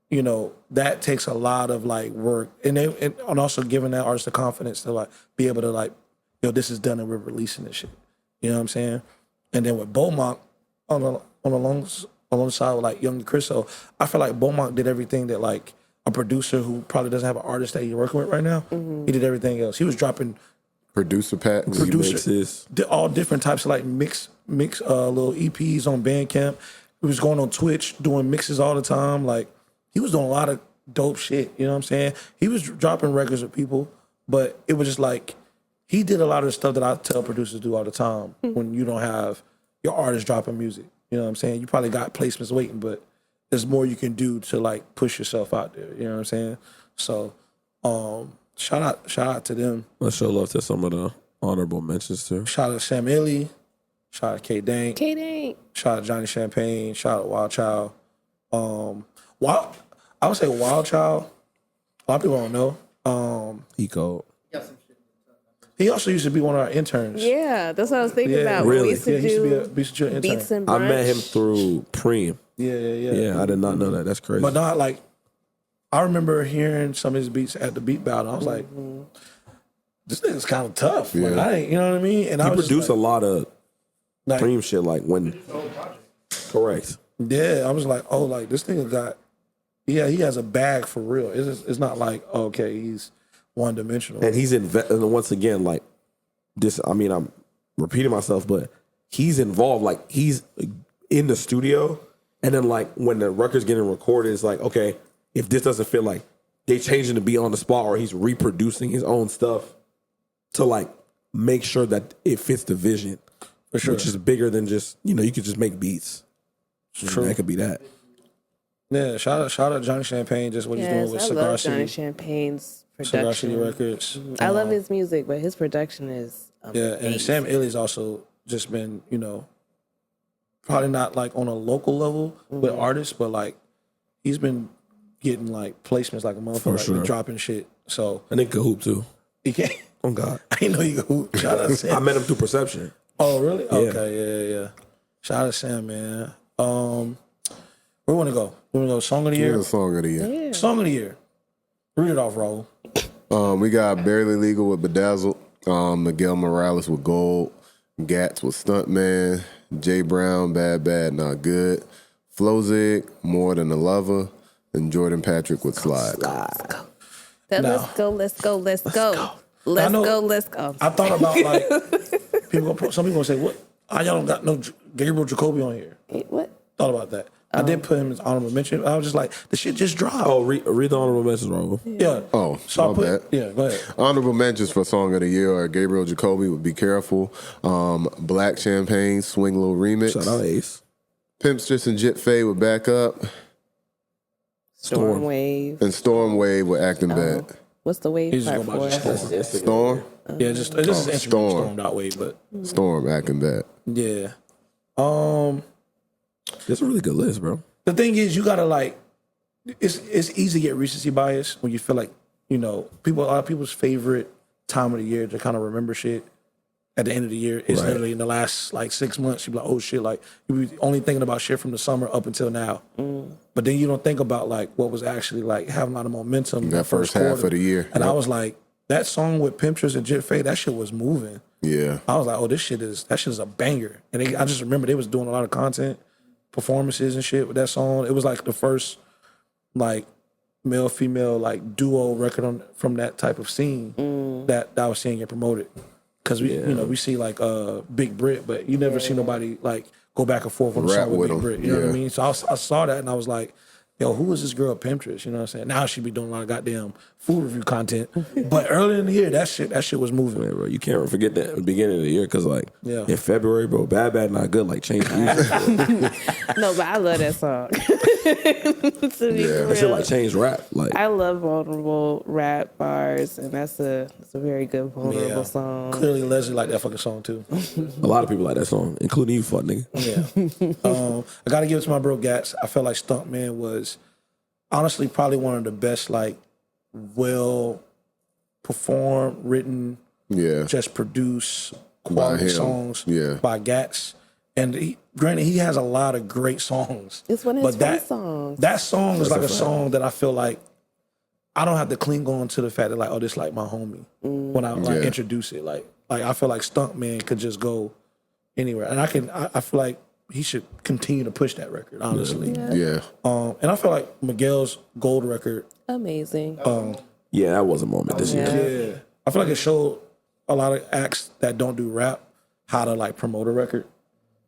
you know, that takes a lot of like work, and also giving that artist the confidence to like be able to like, yo, this is done and we're releasing this shit. You know what I'm saying? And then with Beaumont alongside with like Young Chriso, I feel like Beaumont did everything that like a producer who probably doesn't have an artist that he's working with right now. He did everything else. He was dropping producer packs, mixes, all different types of like mix little EPs on Bandcamp. He was going on Twitch doing mixes all the time. Like, he was doing a lot of dope shit. You know what I'm saying? He was dropping records with people, but it was just like, he did a lot of the stuff that I tell producers do all the time when you don't have your artist dropping music. You know what I'm saying? You probably got placements waiting, but there's more you can do to like push yourself out there. You know what I'm saying? So, shout out to them. Let's show love to some of the honorable mentions too. Shout out to Sam Illy. Shout out to K-Dank. K-Dank. Shout out to Johnny Champagne. Shout out to Wild Child. I would say Wild Child. A lot of people don't know. He cold. He also used to be one of our interns. Yeah, that's what I was thinking about. Really? We used to Yeah, he used to be do a beatsnchill intern. beats and I brunch. met him through Preem. Yeah. Yeah, I did not know that. That's crazy. But not like, I remember hearing some of his beats at the beat battle. I was like, this nigga's kind of tough. Like, Yeah. I ain't, you know what I mean? And he I was produced like, a lot of like, Preem shit, like when. Correct. yeah, I was like, oh, like this nigga got, he has a bag for real. It's not like, okay, he's one dimensional. And he's and once again, like this. I mean, I'm repeating myself, but he's involved. Like, he's in the studio, and then like when the record's getting recorded, it's like, okay, if this doesn't feel like they changing to be on the spot, or he's reproducing his own stuff to like make sure that it fits the vision, For sure. which is bigger than just, you know, you could just make beats. True. That could be that. Yeah, shout out Johnny Champagne, just what he's doing with I Cigar love Johnny City. Champagne's Cigar City production. Records. I love his music, but his production is Yeah, and amazing. Sam Illy's also just been, you know, probably not like on a local level with artists, but like he's been getting like placements like a motherfucker, like, sure. dropping shit. So I think Cahoop too. he can't. Oh God, I didn't know you could hoop. Shout out to Sam. I met him through Perception. Oh really? Okay, yeah. Shout out to Sam, man. Where we want to go? We want to go song of the Yeah, year. the song of the year. Song of the year. Read it off, Raul. We got Barely Legal with Bedazzled, Miguel Morales with Gold, Gats with Stuntman, Jay Brown, Bad, Not Good, Flozig, More Than a Lover, and Jordan Patrick with Slide. Now- Let's go. I know- Let's go. I thought about like some people gonna say, "What? Y'all don't got no Gabriel Jacoby on here." Wait, what? Thought about that. I did put him as honorable mention. I was just like, the shit just dropped. Oh, read the honorable mentions, Raul. Yeah. Oh, So I my put, bad. yeah, go ahead. Honorable mentions for Song of the Year are Gabriel Jacoby with Be Careful, Black Champagne, Swing Low Remix, Shout out Ace. Pimpstress and Jit Faye with Back Up, Storm Wave. and Storm Wave with Acting Bad. What's the wave He's part just going by for? just Storm? Yeah, just this is instrument Storm. storm that way, but Storm, Acting Bad. yeah. That's a really good list, bro. The thing is, you gotta like, it's easy to get recency bias when you feel like, you know, a lot of people's favorite time of the year to kind of remember shit at the end of the year is Right. literally in the last like 6 months. You be like, oh shit, like you be only thinking about shit from the summer up until now. But then you don't think about like what was actually like having a lot of momentum in That first half quarter. of the year. And I Yep. was like, that song with Pimpstress and Jit Faye, that shit was moving. Yeah. I was like, oh, that shit is a banger. And I just remember they was doing a lot of content, performances and shit with that song. It was like the first like male female like duo record from that type of scene that I was seeing get promoted. because we we see like Big Brit, but you never see nobody like go back and forth on a Rap song with with Big him. Brit. You know what I Yeah. mean? So I saw that and I was like, yo, who is this girl Pinterest? You know what I'm saying? Now she be doing a lot of goddamn food review content. But earlier in the year, that shit was moving. Yeah, bro, you can't forget that at the beginning of the year because, like, Yeah. in February, bro, Bad Not Good, like, changed the music. No, but I love that song. To be Yeah. That shit, real. like, changed rap. Like, I love vulnerable rap bars, and that's a very good vulnerable song. Clearly Leslie liked that fucking song too. a lot of people like that song, including you, fuck nigga. Yeah. I gotta give it to my bro Gats. I felt like Stuntman was honestly probably one of the best, like, well performed, written, Yeah. just produce By quality him. songs Yeah. by Gats. And granted, he has a lot of great songs. It's one of his but first songs. That song is like a song that I feel like I don't have to cling on to the fact that, like, oh, this like my homie when I like Yeah. introduce it. Like I feel like Stuntman could just go anywhere, and I feel like he should continue to push that record, honestly. Yeah. And I feel like Miguel's gold record, Amazing. Yeah, that was a moment this year. yeah, I feel like it showed a lot of acts that don't do rap how to like promote a record,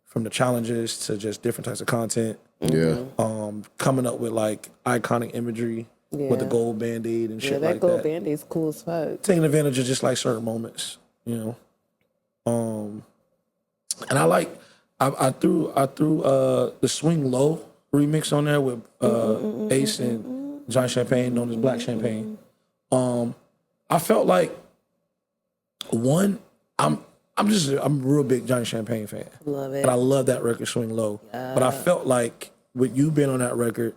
from the challenges to just different types of content. Yeah. Coming up with like iconic imagery with the Yeah. gold band-aid and Yeah, shit that like gold that. band-aid's cool as fuck. Taking advantage of just like certain moments, you know. And I threw the Swing Low remix on there with Ace and Johnny Champagne, known as Black Champagne. I felt like I'm a real big Johnny Champagne fan. Love it. And I love that record, Swing Low. But I felt like with you being on that record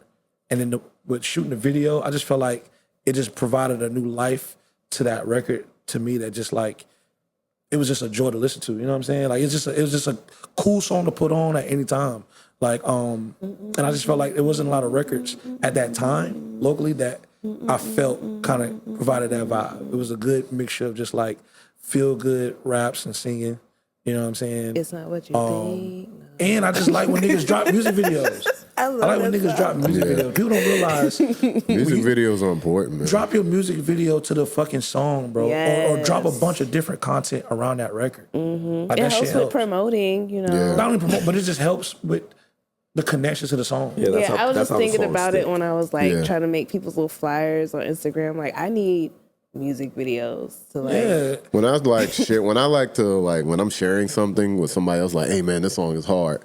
and then with shooting the video, I just felt like it just provided a new life to that record to me that just like, it was just a joy to listen to. You know what I'm saying? Like it was just a cool song to put on at any time. Like, and I just felt like there wasn't a lot of records at that time locally that I felt kind of provided that vibe. It was a good mixture of just like feel good raps and singing. You know what I'm saying? It's not what you think. No. And I just like when niggas drop music videos. I I like when niggas drop music videos. People don't realize Music videos are important, man. drop your music video to the fucking song, bro. Or drop a Yes. bunch of different content around that record. Like It that helps shit with helps. promoting, you know. Yeah. Not only promote, but it just helps with the connection to the song. Yeah, that's Yeah, how, I was that's just how the thinking songs about stick. it when I was like Yeah. trying to make people's little flyers on Instagram. Like, I need music videos to like. Yeah. When I like share, when I like to like when I'm sharing something with somebody else, like, hey man, this song is hard.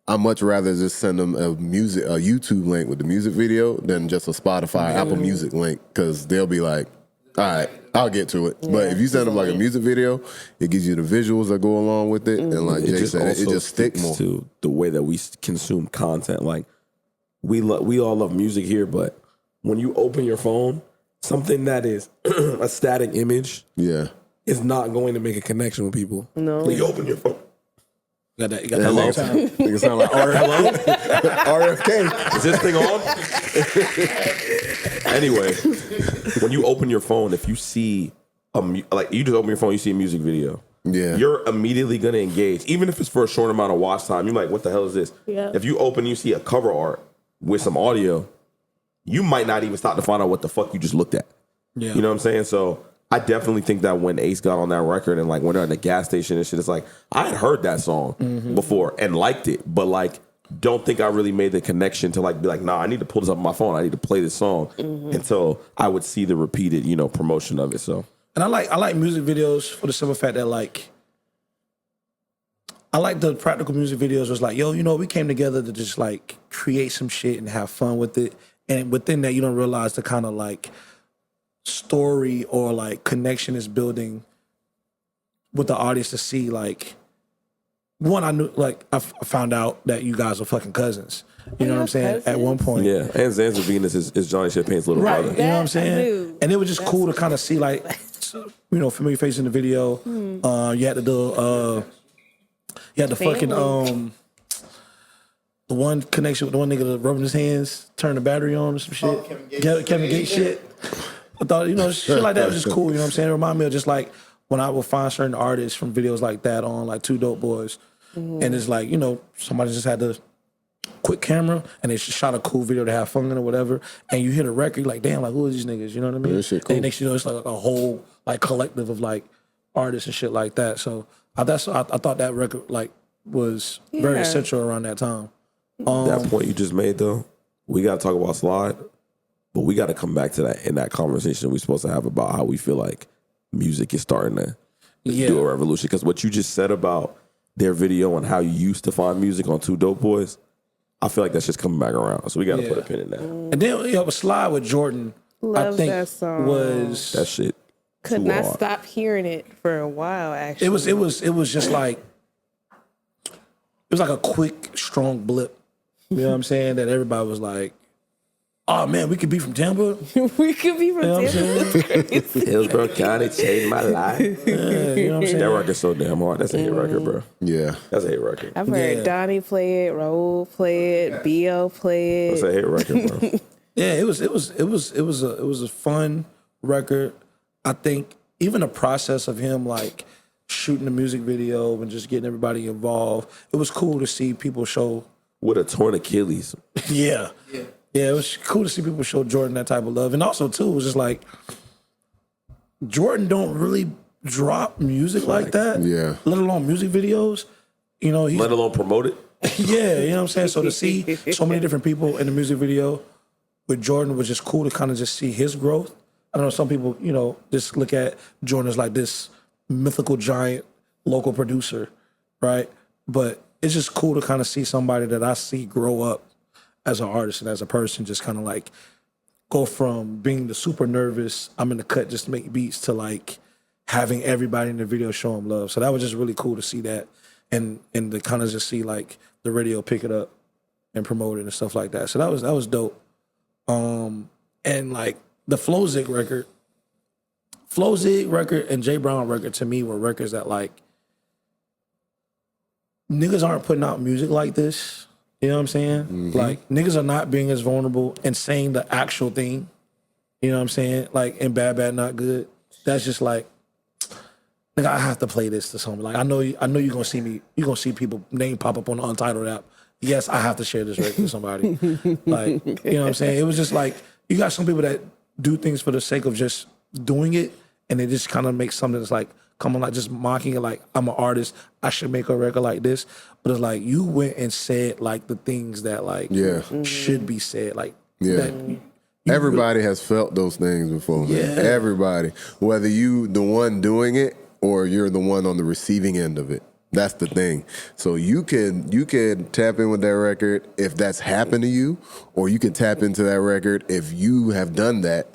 I much rather just send them a YouTube link with the music video than just a Spotify, Apple Music link, because they'll be like, all right, I'll get to it. But if you send them like a music video, it gives you the visuals that go along with it, and like Jay said, it also just stick speaks more. to the way that we consume content. Like we all love music here, but when you open your phone, something that is a static image Yeah. is not going to make a connection with people. No. When you open your phone. You got that Hello? long time. Nigga sound like RFK. Is this thing on? Anyway, when you open your phone, if you see like you just open your phone, you see a music video. Yeah. You're immediately gonna engage, even if it's for a short amount of watch time. You're like, "What the hell is this?" Yeah. If you open, you see a cover art with some audio, you might not even stop to find out what the fuck you just looked at. Yeah. You know what I'm saying? So I definitely think that when Ace got on that record and like when they're at the gas station and shit, it's like I had heard that song before and liked it, but like don't think I really made the connection to like be like, nah, I need to pull this up on my phone. I need to play this song until I would see the repeated, promotion of it. So And I like music videos for the simple fact that like I like the practical music videos. Was like, yo, we came together to just like create some shit and have fun with it. And within that, you don't realize the kind of like story or like connection is building with the audience to see like. One, I knew like I found out that you guys are fucking cousins. You know what I'm saying? At one point, yeah, and Zanzibar Venus is Johnny Champagne's little right? brother. You know what I'm I saying? knew. And it was just cool to kind of see like, familiar face in the video. You had to do you had the fucking the one connection with the one nigga that rubbing his hands, turn the battery on or some shit. Kevin Gates shit. I thought, shit like that was just cool, you know what I'm saying? It reminded me of just like when I would find certain artists from videos like that on like Two Dope Boys. And it's like, somebody just had the quick camera and they just shot a cool video to have fun or whatever. And you hear the record, you're like, damn, like who are these niggas? You know what I mean? That shit cool. And next you know, it's like a whole like collective of like artists and shit like that. So I thought that record like was very essential around that time. That point you just made though, we got to talk about Slide, but we got to come back to that in that conversation we're supposed to have about how we feel like music is starting to do a revolution. Because what you just said about their video and how you used to find music on Two Dope Boys, I feel like that's just coming back around. So we got to put a pin in that. And then Slide with Jordan, Love I think that song. was That shit. Could too not hard. stop hearing it for a while. Actually, it was just like it was like a quick, strong blip. You know what I'm saying? That everybody was like, "Oh man, we could be from Tampa." we could be from You know what I'm Tampa. Hillsborough County changed my life. Yeah, you know what I'm saying? That record's so damn hard. That's a hit record, bro. Yeah. That's a hit record. I've heard Donnie play it, Raul play it, B.O. play That's it. a hit record, bro. Yeah, it was a fun record. I think even the process of him like shooting the music video and just getting everybody involved, it was cool to see people show. With a torn Achilles. Yeah, it was cool to see people show Jordan that type of love, and also too, it was just like Jordan don't really drop music like that. Yeah. Let alone music videos. You know, Let alone promote it. yeah, you know what I'm saying? So to see so many different people in the music video with Jordan was just cool to kind of just see his growth. I don't know, some people, you know, just look at Jordan as like this mythical giant local producer, right? But it's just cool to kind of see somebody that I see grow up as an artist and as a person, just kind of like go from being the super nervous, I'm in the cut just to make beats, to like having everybody in the video show him love. So that was just really cool to see that and to kind of just see like the radio pick it up and promote it and stuff like that. So that was dope. And like the Flowzig record and J Browne record to me were records that like niggas aren't putting out music like this. You know what I'm saying? Mm-hmm. Like niggas are not being as vulnerable and saying the actual thing. You know what I'm saying? Like in Bad Bad Not Good. That's just like, nigga, I have to play this to somebody. Like I know you're gonna see me. You're gonna see people name pop up on the Untitled app. Yes, I have to share this record with somebody. Like, you know what I'm saying? It was just like you got some people that do things for the sake of just doing it, and they just kind of make something that's like, come on, like just mocking it. Like I'm an artist, I should make a record like this. But it's like you went and said like the things that like should be said. Like that. Everybody has felt those things before, man. Yeah. Everybody. Whether you the one doing it or you're the one on the receiving end of it. That's the thing. So you can tap in with that record if that's happened to you, or you can tap into that record if you have done that.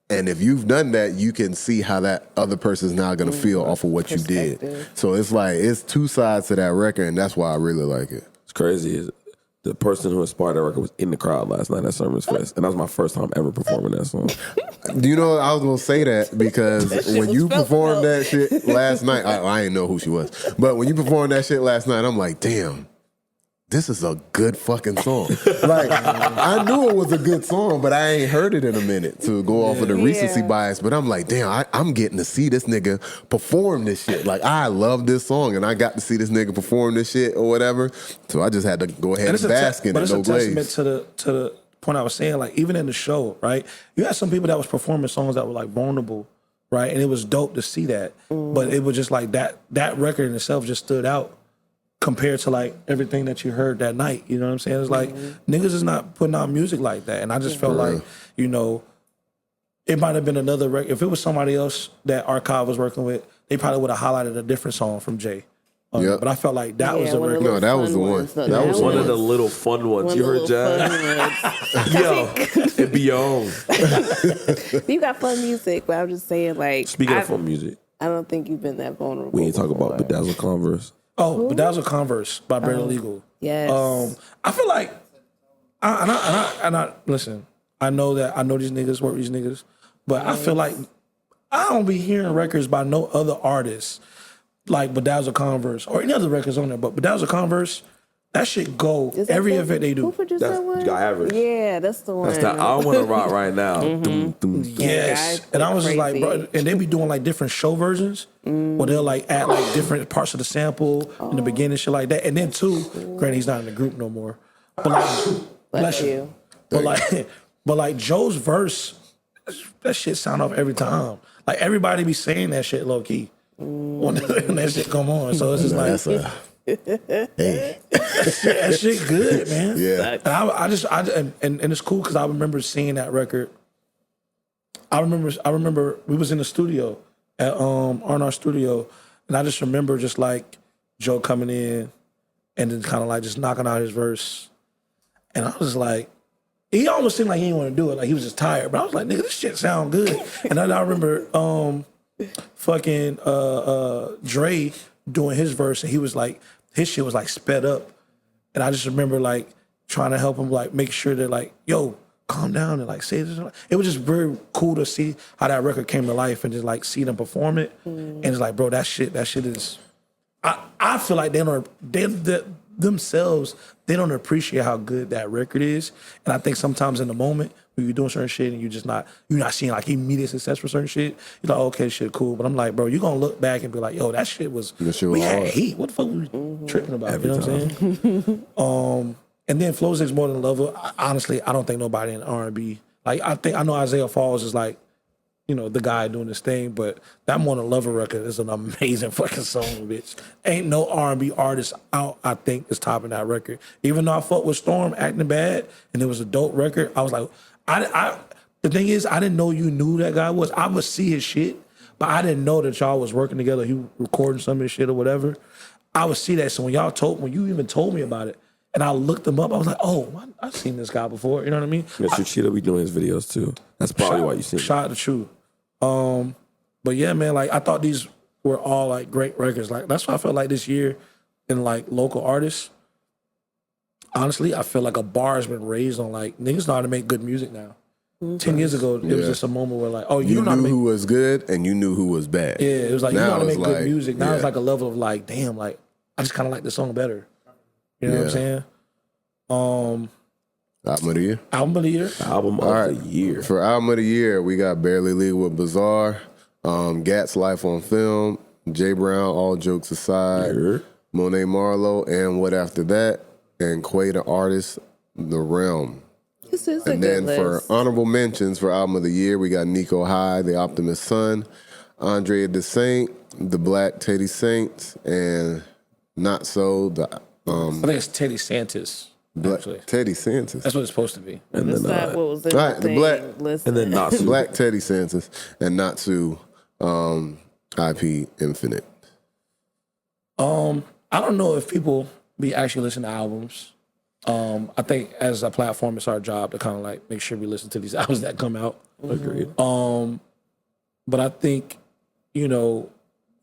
And if you've done that, you can see how that other person's now going to feel off of what you did. So it's like, it's two sides to that record, and that's why I really like it. It's crazy. The person who inspired that record was in the crowd last night at Sermons Fest, and that was my first time ever performing that song. Do you know, I was going to say that because when you performed that shit last night, I didn't know who she was, but when you performed that shit last night, I'm like, damn, this is a good fucking song. Like, I knew it was a good song, but I ain't heard it in a minute to go off of the recency bias. But I'm like, damn, I'm getting to see this nigga perform this shit. Like, I love this song, and I got to see this nigga perform this shit or whatever. So I just had to go ahead and bask in it. But it's no a testament glaze. to the point I was saying. Like even in the show, right? You had some people that was performing songs that were like vulnerable, right? And it was dope to see that. But it was just like that record in itself just stood out compared to like everything that you heard that night. You know what I'm saying? It's like niggas is not putting out music like that. And I just felt like, you know, it might have been another record. If it was somebody else that Archive was working with, they probably would have highlighted a different song from Jay. Yep. But I felt like that was a one of record. the No, that was the fun one. ones. That was One of the little fun ones. You heard, Jazz? Yo, it be on. You got fun music, but I'm just saying, like, Speaking of fun music, I don't think you've been that vulnerable. we ain't talk about before. Bedazzled Converse. Oh, Bedazzled Converse by Barely Legal. Yes. I feel like, I listen, I know these niggas work these niggas, but I feel like I don't be hearing records by no other artists like Bedazzled Converse or any other records on there, but Bedazzled Converse, that shit go Is that every the- event they Who do. produced That's that one? Got Average. Yeah, that's the one. That's the I Want to Rock Right Now. Dum, dum. Yes, guys and I go was just like, crazy. bro, and they be doing like different show versions where they'll like add like different parts of the sample in the beginning, shit like that. And then too, granted, he's not in the group no more, but like, Bless you. but like Joe's verse, that shit sound off every time. Like everybody be saying that shit low key. when that shit come on. So it's just That's like, hey. that shit good, man. Yeah. And it's cool because I remember seeing that record. I remember we was in the studio at R&R studio, and I just remember just like Joe coming in and then kind of like just knocking out his verse, and I was like, he almost seemed like he didn't want to do it, like he was just tired. But I was like, nigga, this shit sound good. And then I remember fucking Dre doing his verse, and he was like, his shit was like sped up, and I just remember like trying to help him like make sure that like, yo, calm down and like say this. It was just very cool to see how that record came to life and just like see them perform it. And it's like, bro, that shit is. I feel like themselves, they don't appreciate how good that record is. And I think sometimes in the moment when you're doing certain shit and you're not seeing like immediate success for certain shit, you're like, okay, shit, cool. But I'm like, bro, you're gonna look back and be like, yo, that shit was, we had hard. heat. What the fuck were we tripping about? You know what I'm saying? And then Flow 6 More Than Lover, honestly, I don't think nobody in R&B, like I know Isaiah Falls is like, you know, the guy doing this thing, but that More Than Lover record is an amazing fucking song, bitch. Ain't no R&B artist out, I think, is topping that record. Even though I fucked with Storm Acting Bad and it was a dope record, I was like, the thing is, I didn't know you knew who that guy was. I would see his shit, but I didn't know that y'all was working together. He was recording some of his shit or whatever. I would see that. So when you even told me about it, and I looked him up, I was like, oh, I've seen this guy before. You know what I mean? Mr. Cheetah be doing his videos too. That's probably why you seen him. Shout out to True. But yeah, man, like I thought these were all like great records. Like that's why I felt like this year in like local artists, honestly, I feel like a bar has been raised on like niggas know how to make good music now. 10 years ago, it was just a moment where like, oh, you know how to knew make who was good and you knew who was bad. Yeah, it was like, you know how to make good like, music. Now it's like a level of like, damn, like I just kind of like the song better. You know what I'm saying? Album of the year? Album of the year? Album of the year. For album of the year, we got Barely Legal with Bizarre, Gat's Life on Film, Jay Browne, All Jokes Aside, Monet Marlowe, and What After That, and Quay the Artist, The Realm. This is And a then good for list. honorable mentions for album of the year, we got Nico High, The Optimist Son, Andrea the Saint, The Black Teddy Saints, and Not So, I think it's Teddy Santis. Actually, Teddy Santis. that's what it's supposed to be. And That's then not what was in all right, the the black- thing. Listen. and then not so. Black Teddy Santis and Natsu IP Infinite. I don't know if people be actually listening to albums. I think as a platform, it's our job to kind of like make sure we listen to these albums that come out. Agreed. But I think, you know,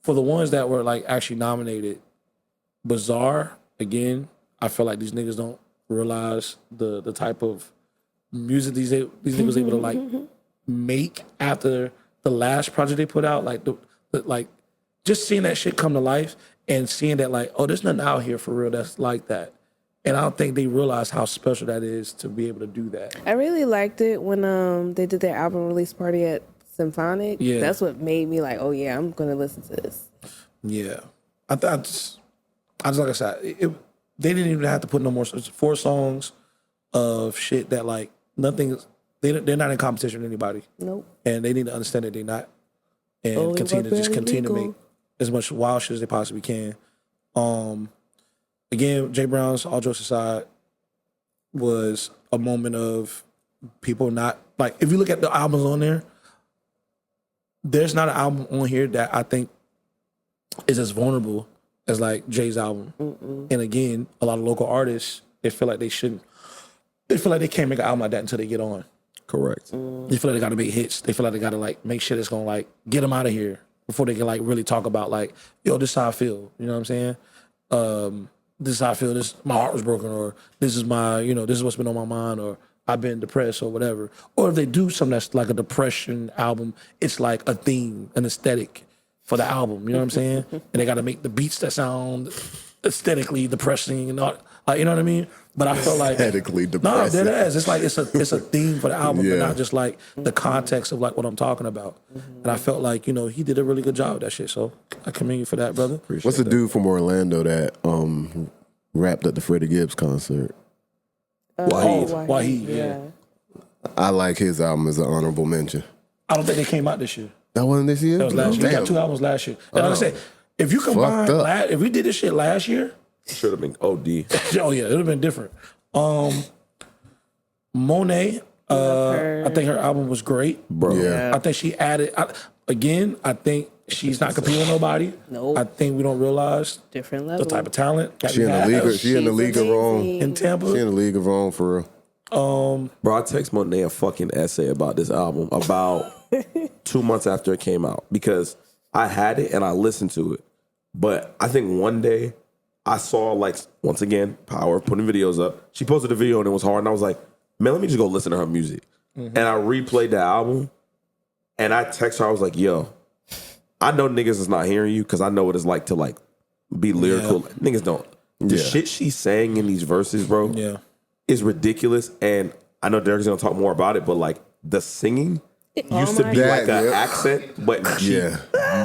for the ones that were like actually nominated, Bizarre, again, I feel like these niggas don't realize the type of music these niggas able to like make after the last project they put out. Like the like just seeing that shit come to life and seeing that like, oh, there's nothing out here for real that's like that. And I don't think they realize how special that is to be able to do that. I really liked it when they did their album release party at Symphonic. Yeah. That's what made me like, oh yeah, I'm gonna listen to this. Yeah, I just like I said, they didn't even have to put no more. It's 4 songs of shit that like nothing. They're not in competition with anybody, Nope. and they need to understand that they're not, and Only continue to just barely continue to legal. make as much wild shit as they possibly can. Again, Jay Brown's All Jokes Aside was a moment of people not like. If you look at the albums on there, there's not an album on here that I think is as vulnerable as like Jay's album. And again, a lot of local artists, they feel like they shouldn't. They feel like they can't make an album like that until they get on. Correct. They feel like they got to make hits. They feel like they got to like make shit that's gonna like get them out of here before they can like really talk about like, yo, this is how I feel. You know what I'm saying? This is how I feel. This my heart was broken, or this is my, you know, this is what's been on my mind, or I've been depressed, or whatever. Or if they do something that's like a depression album, it's like a theme, an aesthetic for the album. You know what I'm saying? And they got to make the beats that sound aesthetically depressing and all. Like, you know what I mean? But I felt like Aesthetically no, depressing. dead ass. It's like it's a theme for the album, Yeah. but not just like the context of like what I'm talking about. And I felt like, you know, he did a really good job with that shit. So I commend you for that, brother. What's the dude from Orlando that rapped at the Freddie Gibbs concert? Wahid, yeah. I like his album as an honorable mention. I don't think they came out this year. That wasn't this year? That was last year. We got Damn. 2 albums last year. And like I said, if you combine, Fucked up. if we did this shit last year, Should have been OD. oh yeah, it would have been different. Monet, I think her album was great. Bro. Yeah. I think she added, I think she's not competing with nobody. Nope. I think we don't realize Different the level. type of talent that She we in the have league. She in the She's league of her own. amazing. in Tampa. She in the league of her own for real. Bro, I text Monet a fucking essay about this album about 2 months after it came out because I had it and I listened to it. But I think one day I saw, like, once again, power of putting videos up. She posted a video and it was hard. And I was like, man, let me just go listen to her music. And I replayed the album and I text her. I was like, yo, I know niggas is not hearing you because I know what it's like to, like, be lyrical. Niggas don't. The shit she's saying in these verses, bro, Yeah. is ridiculous. And I know Derek's gonna talk more about it, but like the singing used to be That, like an yeah. accent, but she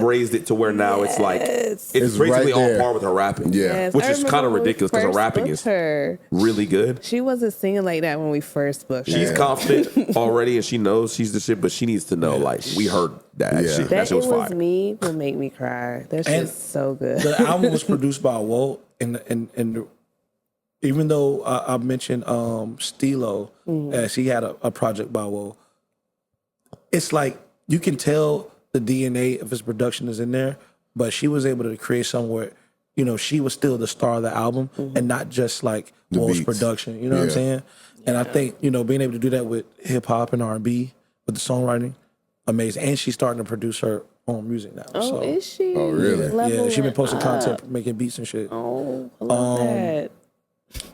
raised it to where now it's like it's It's basically right on there. par with her rapping. Yeah. Yes, which I is remember kind of when we ridiculous because her first rapping booked is her. really good. She wasn't singing like that when we first booked She's her. confident already, and she knows she's the shit. But she needs to know, like, we heard that Yeah. shit. That That shit was It Was fire. Me will make me cry. That's And just so good. The album was produced by Woe, and even though I mentioned Stilo, as he had a project by Woe, it's like you can tell the DNA of his production is in there, but she was able to create somewhere, you know, she was still the star of the album and not just like Woe's beats. production. You know what I'm Yeah. saying? And I think, you know, being able to do that with hip hop and R&B, with the songwriting, amazing. And she's starting to produce her own music now. Oh, so. is she? Oh, really? Yeah, she's been posting Leveling content, making beats and shit. Oh, I love that.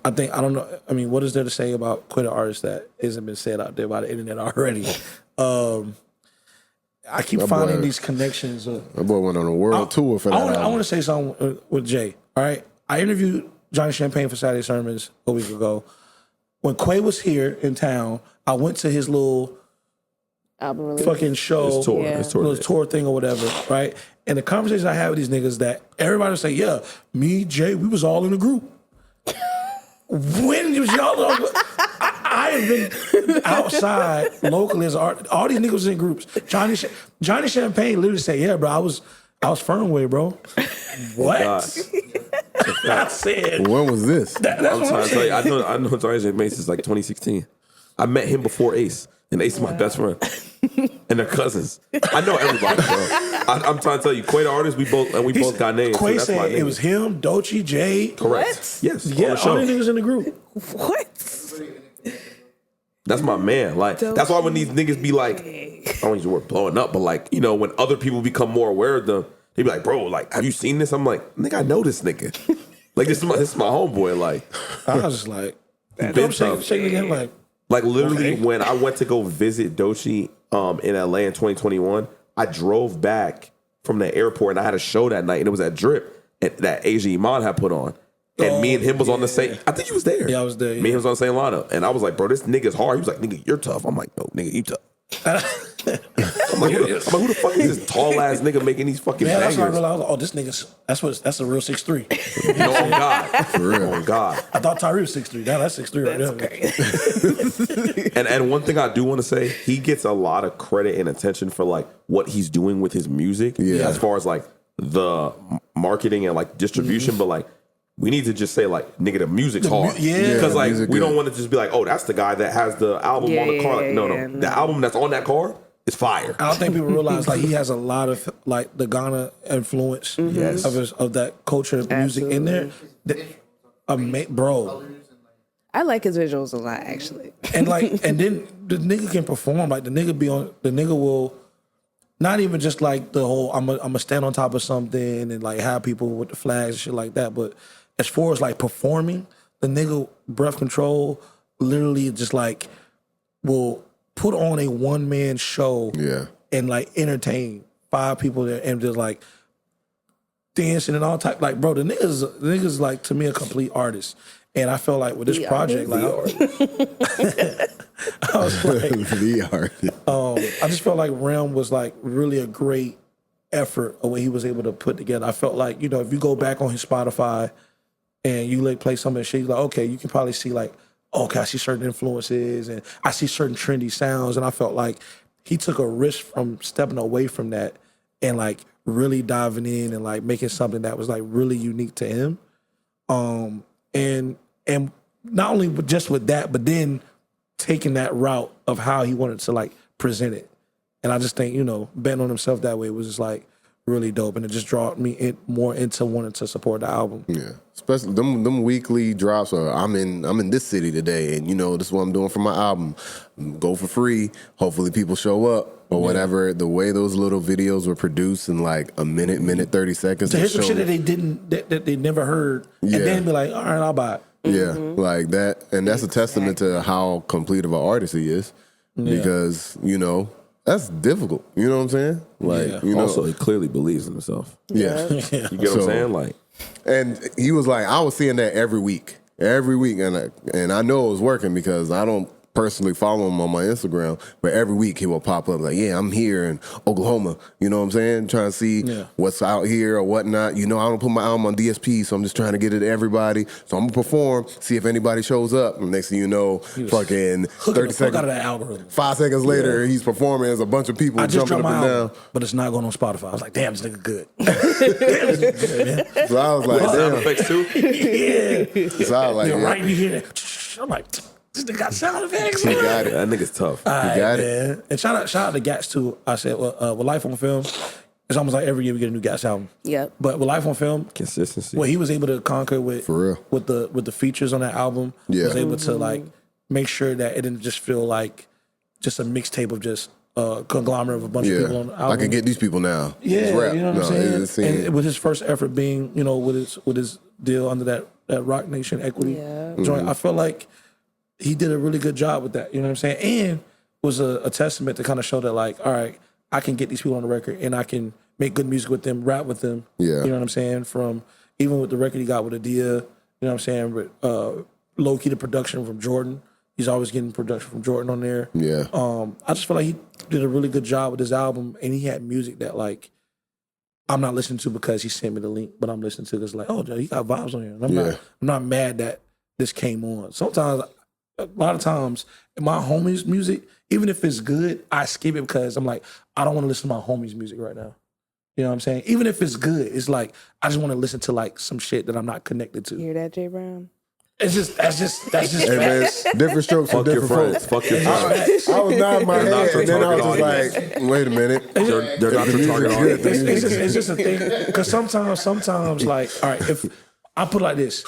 I think, I don't know, I mean, what is there to say about quit an artist that isn't been said out there by the internet already? I keep finding these connections. That boy went on a world tour for that I album. want to say something with Jay. All right, I interviewed Johnny Champagne for Saturday Sermons a week ago. When Quay was here in town, I went to his little Album release. fucking show, It's tour. Yeah. It's tour. little tour thing or whatever, right? And the conversations I had with these niggas that everybody would say, yeah, me, Jay, we was all in a group. When was y'all? I have been outside locally as an artist. All these niggas was in groups. Johnny Champagne literally said, "Yeah, bro, I was Fernway, bro." What? I said, When was this? I'm trying to tell you, I know Tyree Mace since like 2016. I met him before Ace, and Ace is my best friend, and they're cousins. I know everybody, bro. I'm trying to tell you, Quay the artist, we both got names. so Quay that's my said it nigga. was him, Doechii, Jay. Correct. What? Yes. Yeah, on the show. all the niggas in the group. What? That's my man. Like, that's why when these niggas be like, I don't use the word blowing up, but like, you know, when other people become more aware of them, they be like, bro, like, have you seen this? I'm like, nigga, I know this nigga. Like, this is my homeboy. Like, I was just like, been I'm tough. shaking him like, Like literally, Okay. when I went to go visit Doechii in LA in 2021, I drove back from the airport and I had a show that night, and it was at Drip that Asia Iman had put on. And me and him was on the same. I think you was there. Yeah, I was there, Me and him was on the same lineup, and I was like, "Bro, this nigga's hard." He was like, "Nigga, you're tough." I'm like, "No, nigga, you tough." I'm like, who the fuck is this tall ass nigga making these fucking man, that's when I bangers? realized, oh, this nigga's that's a real 6'3". No, on God, For real. on God. I thought Tyree was 6'3". Now that's 6'3" right there. And one thing I do want to say, he gets a lot of credit and attention for like what he's doing with his music, Yeah. as far as like the marketing and like distribution. But like, we need to just say like, nigga, the music's hard, yeah. because the like music we don't good. want to just be like, oh, that's the guy that has the album Yeah, on the car. yeah, Like, no, yeah, the album that's on that car is fire. I don't think people realize like he has a lot of like the Ghana influence Yes. of that culture of music in there. Bro, I like his visuals a lot, actually. and like and then the nigga can perform. Like the nigga will not even just like the whole I'm a stand on top of something and like have people with the flags and shit like that. But as far as like performing, the nigga Breath Control literally just like will put on a one man show Yeah. and like entertain 5 people there and just like dancing and all type. Like, bro, the niggas like to me a complete artist. And I felt like with this project, like I was like, The artist. I just felt like Realm was like really a great effort of what he was able to put together. I felt like, you know, if you go back on his Spotify and you like play some of the shit, you're like, okay, you can probably see like, okay, I see certain influences and I see certain trendy sounds. And I felt like he took a risk from stepping away from that and like really diving in and like making something that was like really unique to him. And not only just with that, but then taking that route of how he wanted to like present it. And I just think, betting on himself that way was just like really dope. And it just brought me more into wanting to support the album. Yeah. Especially them weekly drops are I'm in this city today and this is what I'm doing for my album. Go for free. Hopefully people show up or whatever. The way those little videos were produced in like a minute 30 seconds. To hear some shit that they never heard and then be like, all right, I'll buy it. Yeah, like that. And that's a testament to how complete of an artist he is. Because, that's difficult. You know what I'm saying? Like, Also, he clearly believes in himself. Yeah. You get what I'm saying? Like, and he was like, I was seeing that every week, and I know it was working because I don't personally follow him on my Instagram, but every week he will pop up like, yeah, I'm here in Oklahoma. You know what I'm saying? Trying to see what's out here or whatnot. I don't put my album on DSP, so I'm just trying to get it to everybody. So I'm gonna perform, see if anybody shows up. And next thing you know, fucking 30 seconds out of that algorithm. 5 seconds later, he's performing. There's a bunch of people jumping up and down. But it's not going on Spotify. I was like, damn, this nigga good. So I was like, sound damn. effects too? Yeah. So I was like, yeah. Right here. I'm like, this nigga got sound effects. He got it. That nigga's tough. He got it. Man. And shout out to Gats too. I said, with Life on Film, it's almost like every year we get a new Gats album. Yep. But with Life on Film, Consistency. what he was able to conquer with For real. with the features on that album, was able to like make sure that it didn't just feel like just a mixtape of just a conglomerate of a bunch of people on the album. I can get these people now. Yeah, It's rap. you know what I'm saying? And with his first effort being, with his deal under that Rock Nation Equity joint, I feel like he did a really good job with that. You know what I'm saying? And was a testament to kind of show that, like, all right, I can get these people on the record and I can make good music with them, rap with them. Yeah. You know what I'm saying? From even with the record he got with Adia, you know what I'm saying? With low key the production from Jordan. He's always getting production from Jordan on there. Yeah. I just feel like he did a really good job with his album, and he had music that like I'm not listening to because he sent me the link, but I'm listening to because like, oh, he got vibes on here. And I'm not mad that this came on. Sometimes, a lot of times, my homies' music, even if it's good, I skip it because I'm like, I don't want to listen to my homies' music right now. You know what I'm saying? Even if it's good, it's like I just want to listen to like some shit that I'm not connected to. Hear that, J. Brown? It's just that's just Hey man, different strokes for Fuck your different friends. folks. Fuck your friends. I was nodding my They're not head, your and then I was target just audience. like, wait a minute. They're not your target audience. It's just a thing because sometimes like, all right, if I put it like this,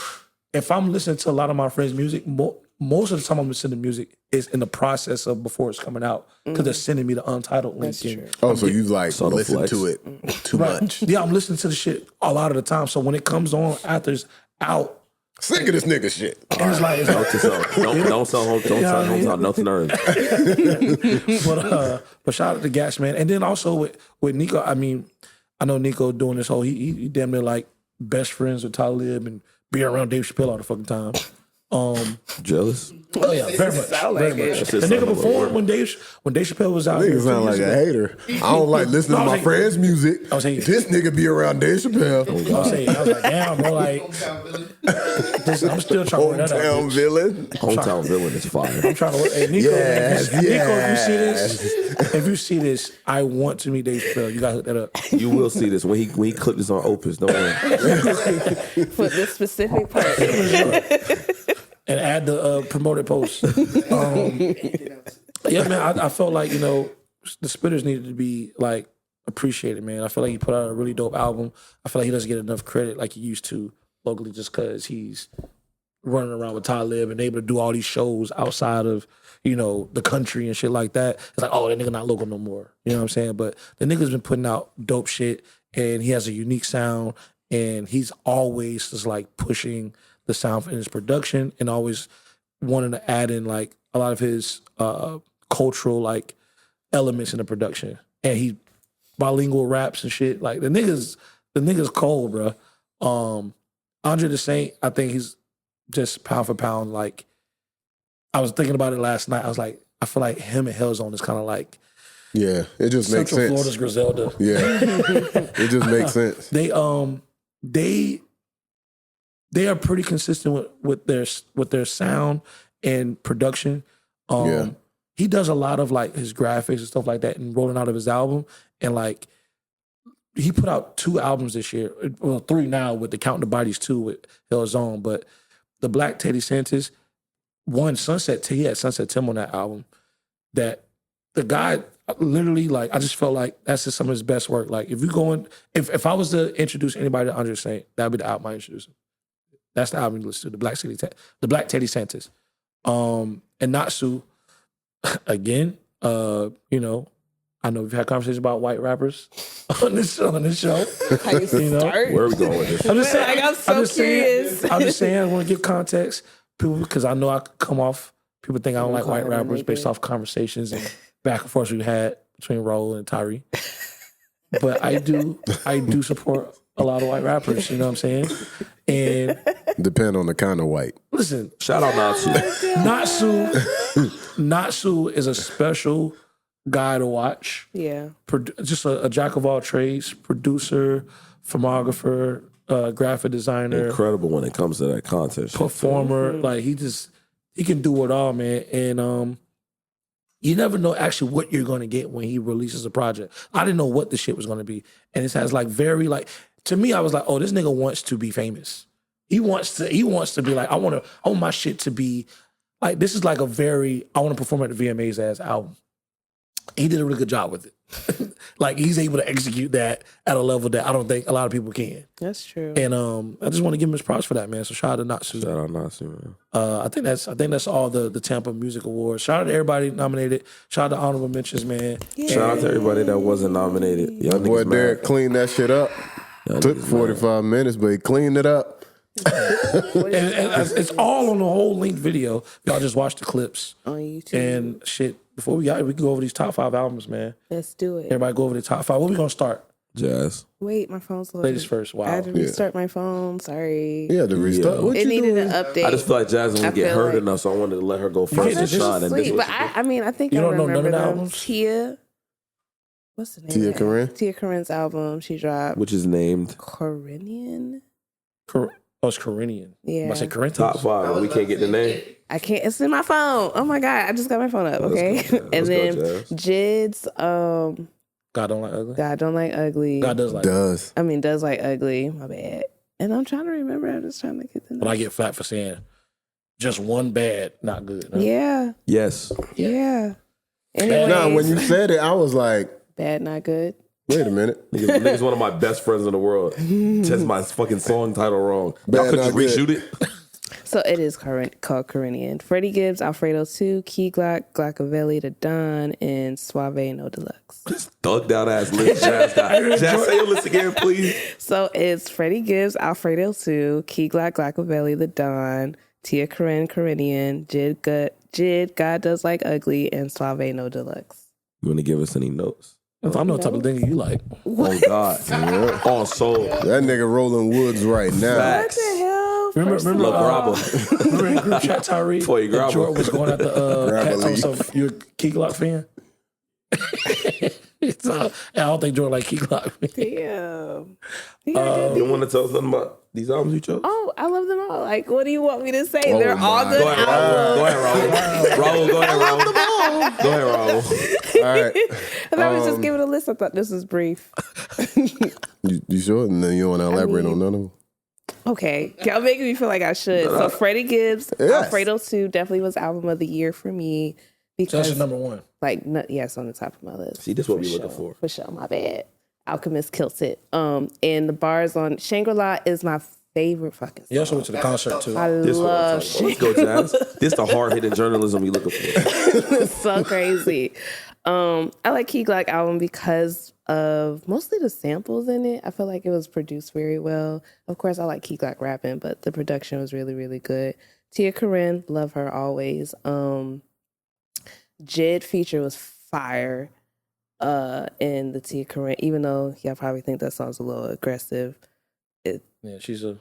if I'm listening to a lot of my friends' music, most of the time I'm listening to music is in the process of before it's coming out because they're sending me the Untitled link. Oh, so you like Subtle listen flex. to it too much? Yeah, I'm listening to the shit a lot of the time. So when it comes on after it's out, Sick of this nigga shit. and it's like, Don't sell hometown nothing earned. but shout out to Gas, man. And then also with Nico, I mean, I know Nico doing this whole, he damn near like best friends with Talib and being around Dave Chappelle all the fucking time. Jealous? Oh yeah, very much. Very much. The nigga performed when Dave Chappelle was out here. Nigga sound like a hater. I don't like listening to my friends' music. I was saying- This nigga be around Dave Chappelle. I was like, damn, bro, like, I'm still trying to work that out. Hometown villain. Hometown villain is fire. I'm trying to work. Hey, Nico, Yes, Nico, yes. if you see this, I want to meet Dave Chappelle. You gotta hook that up. You will see this when he clipped this on Opus. Don't worry. For this specific part. And add the promoted post. Yeah, man, I felt like, the Spitters needed to be like appreciated, man. I feel like he put out a really dope album. I feel like he doesn't get enough credit like he used to locally just because he's running around with Talib and able to do all these shows outside of, the country and shit like that. It's like, oh, that nigga not local no more. You know what I'm saying? But the nigga's been putting out dope shit and he has a unique sound and he's always just like pushing the sound in his production and always wanting to add in like a lot of his cultural like elements in the production. And he bilingual raps and shit. Like the nigga's cold, bro. Andre the Saint, I think he's just pound for pound. Like I was thinking about it last night. I was like, I feel like him and Hellzone is kind of like Yeah, it just makes Central sense. Florida's Griselda. Yeah, it just makes sense. They are pretty consistent with their sound and production. Yeah. he does a lot of like his graphics and stuff like that and rolling out of his album. And like, he put out 2 albums this year. Well, 3 now with the Count the Bodies 2 with Hell Zone. But the Black Teddy Santis, he had Sunset Tim on that album. That the guy literally, like, I just felt like that's just some of his best work. Like, if I was to introduce anybody to Andre Saint, that'd be the album I introduce him. That's the album you listen to, the Black Teddy Santis. And Natsu, again, you know, I know we've had conversations about white rappers on this show. How you start? Where are we going with this? I'm just saying. Like, I'm so curious. I'm just saying. I want to give context, people, because I know I could come off. People think I don't like white rappers based off conversations and back and forth we had between Raul and Tyree. But I do support a lot of white rappers. You know what I'm saying? And Depend on the kind of white. listen, Shout out Natsu. Natsu is a special guy to watch. Yeah. Just a jack of all trades, producer, filmographer, graphic designer, Incredible when it comes to that contest. performer. Like he can do it all, man. And you never know actually what you're gonna get when he releases a project. I didn't know what the shit was gonna be, and it has like very like to me. I was like, oh, this nigga wants to be famous. He wants to be like I want my shit to be like this is like a very I want to perform at the VMAs as album. He did a really good job with it. Like he's able to execute that at a level that I don't think a lot of people can. That's true. And I just want to give him his props for that, man. So shout out to Natsu. Shout out Natsu, man. I think that's all the Tampa Music Awards. Shout out to everybody nominated. Shout out to honorable mentions, man. Yeah. Shout out to everybody that wasn't nominated. Y'all Boy, niggas Derek mad. cleaned that shit up. Y'all Took niggas 45 minutes, but he cleaned it up. And it's all on the whole length video. Y'all just watch the clips On YouTube. and shit. Before we can go over these top 5 albums, man. Let's do it. Everybody go over the top 5. Where we gonna start? Jazz. Wait, my phone's loaded. Ladies first. Wow. I had to restart my phone. Sorry. Yeah, the restart. Yeah. What It you needed doing? an update. I just feel like Jazz I didn't get feel hurt like- enough, so I wanted to let her go can't first and just shine. And this Sweet, was but I mean, I think You I don't know remember none of the them. albums? Tia. What's the name? Tia of that? Corinne? Tia Corinne's album. She dropped which is named Corinian. It's Corinthian. Yeah. I say Corinthians. top 5, but we can't get the name. I can't. It's in my phone. Oh my god! I just got my phone up. Let's Okay, go, Jazz. and Let's then go, Jazz. Jid's. God don't like ugly. God don't like ugly. God does like. Does. I mean, does like ugly. My bad. And I'm trying to remember. I'm just trying to get the. But I get flat for saying just one bad, not good. Huh? Yeah. Yes. Yeah. Anyways, Nah, when you said it, I was like, bad, not good. wait a minute. Nigga's one of my best friends in the world. Says my fucking song title wrong. Y'all Bad, could just not good. reshoot it. So it is called Corinian. Freddie Gibbs, Alfredo 2, Key Glock, Glockavelli, The Don, and Suave No Deluxe. This thugged out ass list Jazz got. Jazz, say your list again, please. So it's Freddie Gibbs, Alfredo 2, Key Glock, Glockavelli, The Don, Tia Corinne, Corinian, Jid, God Does Like Ugly, and Suave No Deluxe. You want to give us any notes? I know the type of thing you like. Oh God. On soul. That nigga rolling woods right now. Facts. What the hell? Remember, remember in group chat, Tyree, Before you grab that Jordan him. was going at the Grab a cat leaf. so you a Key Glock fan? I don't think Jordan like Key Glock. Damn. You don't want to tell us nothing about these albums you chose? Oh, I love them all. Like, what do you want me to say? Oh They're all my good Go ahead, Raul. albums. Go ahead, Raul. Raul, go ahead, Raul. Go ahead, Raul. All right. I thought I was just giving a list. I thought this was brief. You sure? And then you want to elaborate on none of them? Okay. Y'all making me feel like I should. So Freddie Gibbs, Yes. Alfredo 2 definitely was album of the year for me. So Because that's your number one. like no, yes, on the top of my list. See, this is what we sure. looking for. For sure, my bad. Alchemist killed it. And the bars on Shangri-La is my favorite fucking song. You also went to the concert too. I This one. love Let's go, Jazz. This the hard hitting journalism we looking for. It's so crazy. I like Key Glock album because of mostly the samples in it. I feel like it was produced very well. Of course, I like Key Glock rapping, but the production was really, really good. Tia Corinne, love her always. Jid feature was fire in the Tia Corinne, even though y'all probably think that song's a little aggressive. Yeah, she's a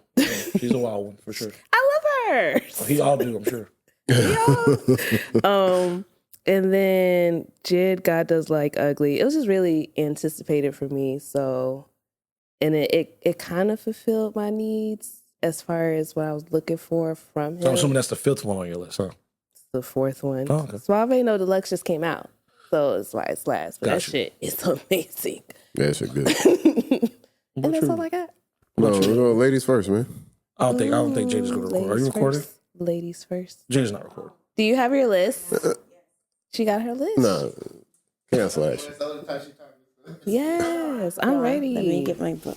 wild one for sure. I love her. He all do, I'm sure. And then Jid, God Does Like Ugly. It was just really anticipated for me. So, and it kind of fulfilled my needs as far as what I was looking for from him. So I'm assuming that's the fifth one on your list, huh? the fourth one. Oh, okay. Suave No Deluxe just came out, so that's why it's last. But that Gotcha. shit is amazing. Yeah, that shit good. And that's all I got. No, we're going ladies first, man. I don't think Jada's gonna record. Are you Ladies recording? first. Ladies first. Jada's not recording. Do you have your list? She got her list. No, cancel that shit. That's the only time she talks. Yes, I'm ready. Let me get my book.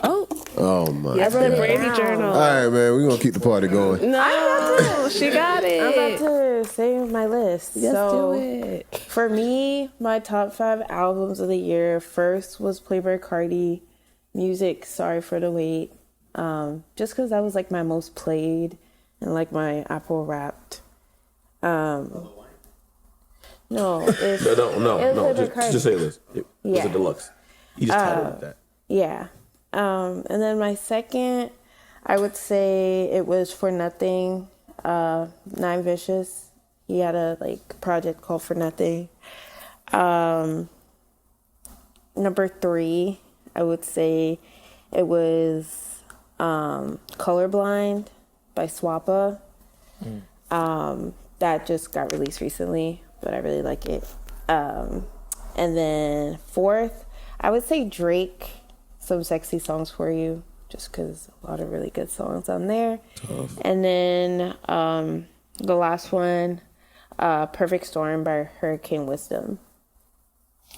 Oh, Oh my that's the god! Brady journal. All right, man, we're gonna keep the party going. No, she got it. I'm about to say my list. Let's so do it. for me, my top 5 albums of the year. First was Playboi Carti, Music, Sorry for the Wait. Just because that was like my most played and like my Apple Wrapped. No, it's No. Playboi Just Carti. say this. It was Yeah. a deluxe. You just titled it that. Yeah. And then my second, I would say it was For Nothing, Nine Vicious. He had a like project called For Nothing. Number 3, I would say it was Colorblind by Swappa. That just got released recently, but I really like it. And then 4th, I would say Drake, Some Sexy Songs for You, just because a lot of really good songs on there. Tough. And then the last one, Perfect Storm by Hurricane Wisdom.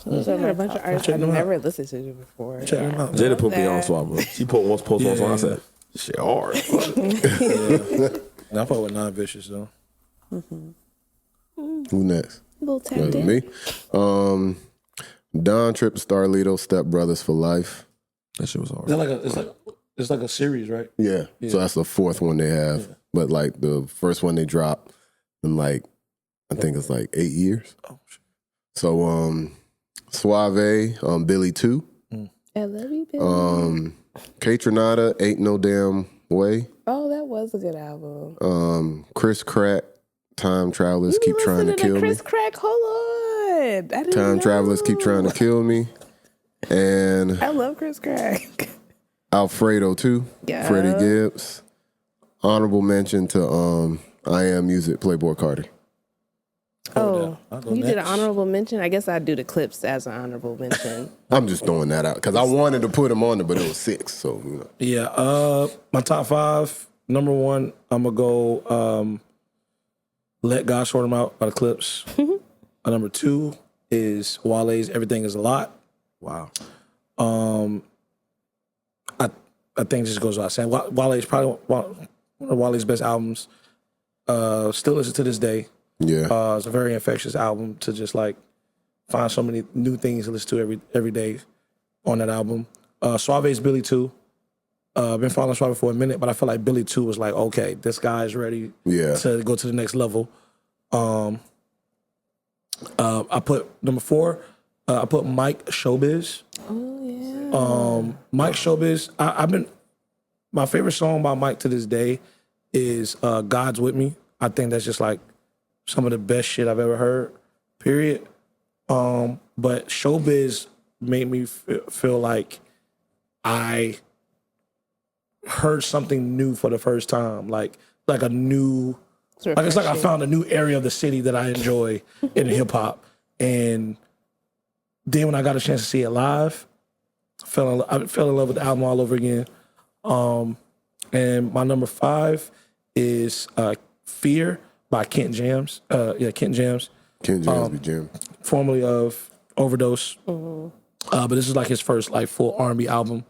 Those are I my heard a bunch of top artists Check I've them out. never listened to before. Check them out. Jada put me on that. Swap. She post one song. I said, shit hard. And I fuck with non-vicious though. Who next? Little tapped in. Me. Don Trip, Starlito, Step Brothers for Life. That shit was hard. Is that like it's like a series, right? Yeah. So that's the 4th one they have. But like the first one they dropped in like, I think it's like 8 years. Oh shit. So Suave, Billy 2. I love you, Billy. K Tronada, Ain't No Damn Way. Oh, that was a good album. Chris Crack, Time Travelers Keep Trying to Kill Chris Me. Crack, hold on. I didn't Time know. Travelers Keep Trying to Kill Me. And I love Chris Crack. Alfredo 2, Yeah. Freddie Gibbs. Honorable mention to I Am Music, Playboi Carti. Oh, I'll go you did an next. honorable mention? I guess I'd do the clips as an honorable mention. I'm just throwing that out because I wanted to put them on there, but it was 6. So, you know. Yeah. My top 5. Number 1, I'm gonna go Let God Sort Them Out by the Clips. Number 2 is Wale's Everything Is a Lot. Wow. I think it just goes without saying. Wale is probably one of Wale's best albums. Still listen to this day. Yeah. It's a very infectious album to just like find so many new things to listen to every day on that album. Suave's Billy 2. Been following Suave for a minute, but I feel like Billy 2 was like, okay, this guy is ready Yeah. to go to the next level. I put number 4. I put Mike Showbiz. Oh, yeah. Mike Showbiz. My favorite song by Mike to this day is God's With Me. I think that's just like some of the best shit I've ever heard, period. But Showbiz made me feel like I heard something new for the first time, like a new, like it's like I found a new area of the city that I enjoy in hip hop. And then when I got a chance to see it live, I fell in love with the album all over again. And my number 5 is Fear by Kent Jams. Kent Jams, Ken James be Jim. formerly of Overdose. But this is like his first like full R&B album.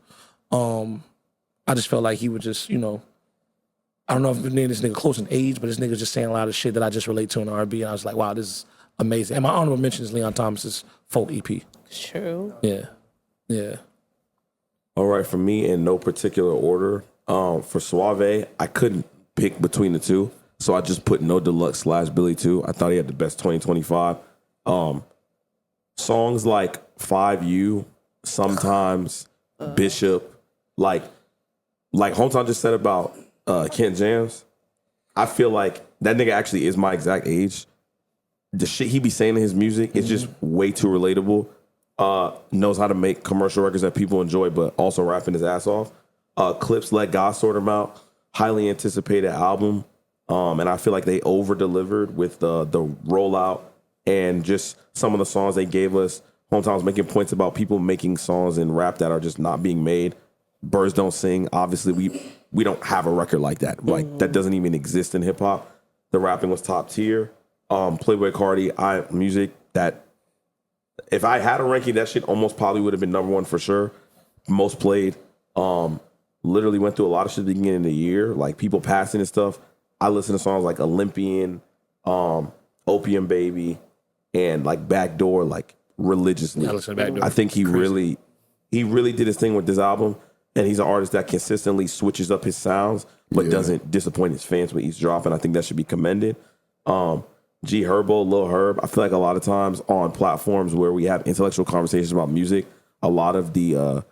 I just felt like he would just, I don't know if this nigga close in age, but this nigga just saying a lot of shit that I just relate to in R&B. And I was like, wow, this is amazing. And my honorable mention is Leon Thomas's folk EP. True. Yeah. Yeah. All right, for me, in no particular order, for Suave, I couldn't pick between the two, so I just put No Deluxe / Billy 2. I thought he had the best 2025. Songs like 5U, Sometimes, Bishop, like Hometown just said about Kent Jams, I feel like that nigga actually is my exact age. The shit he be saying in his music is just way too relatable. Knows how to make commercial records that people enjoy, but also rapping his ass off. Clips Let God Sort Him Out. Highly anticipated album. And I feel like they over-delivered with the rollout and just some of the songs they gave us. Hometown's making points about people making songs in rap that are just not being made. Birds Don't Sing. Obviously, we don't have a record like that. Like, that doesn't even exist in hip-hop. The rapping was top tier. Playboy Cardi, music that, if I had a ranking, that shit almost probably would have been number one for sure. Most played. Literally went through a lot of shit at the beginning of the year, like people passing and stuff. I listen to songs like Olympian, Opium Baby, and like Backdoor, like religiously. I listen to Backdoor. I think he really did his thing with this album, and he's an artist that consistently switches up his sounds, but doesn't disappoint his fans with each drop, and I think that should be commended. G Herbo, Lil Herb. I feel like a lot of times on platforms where we have intellectual conversations about music, a lot of the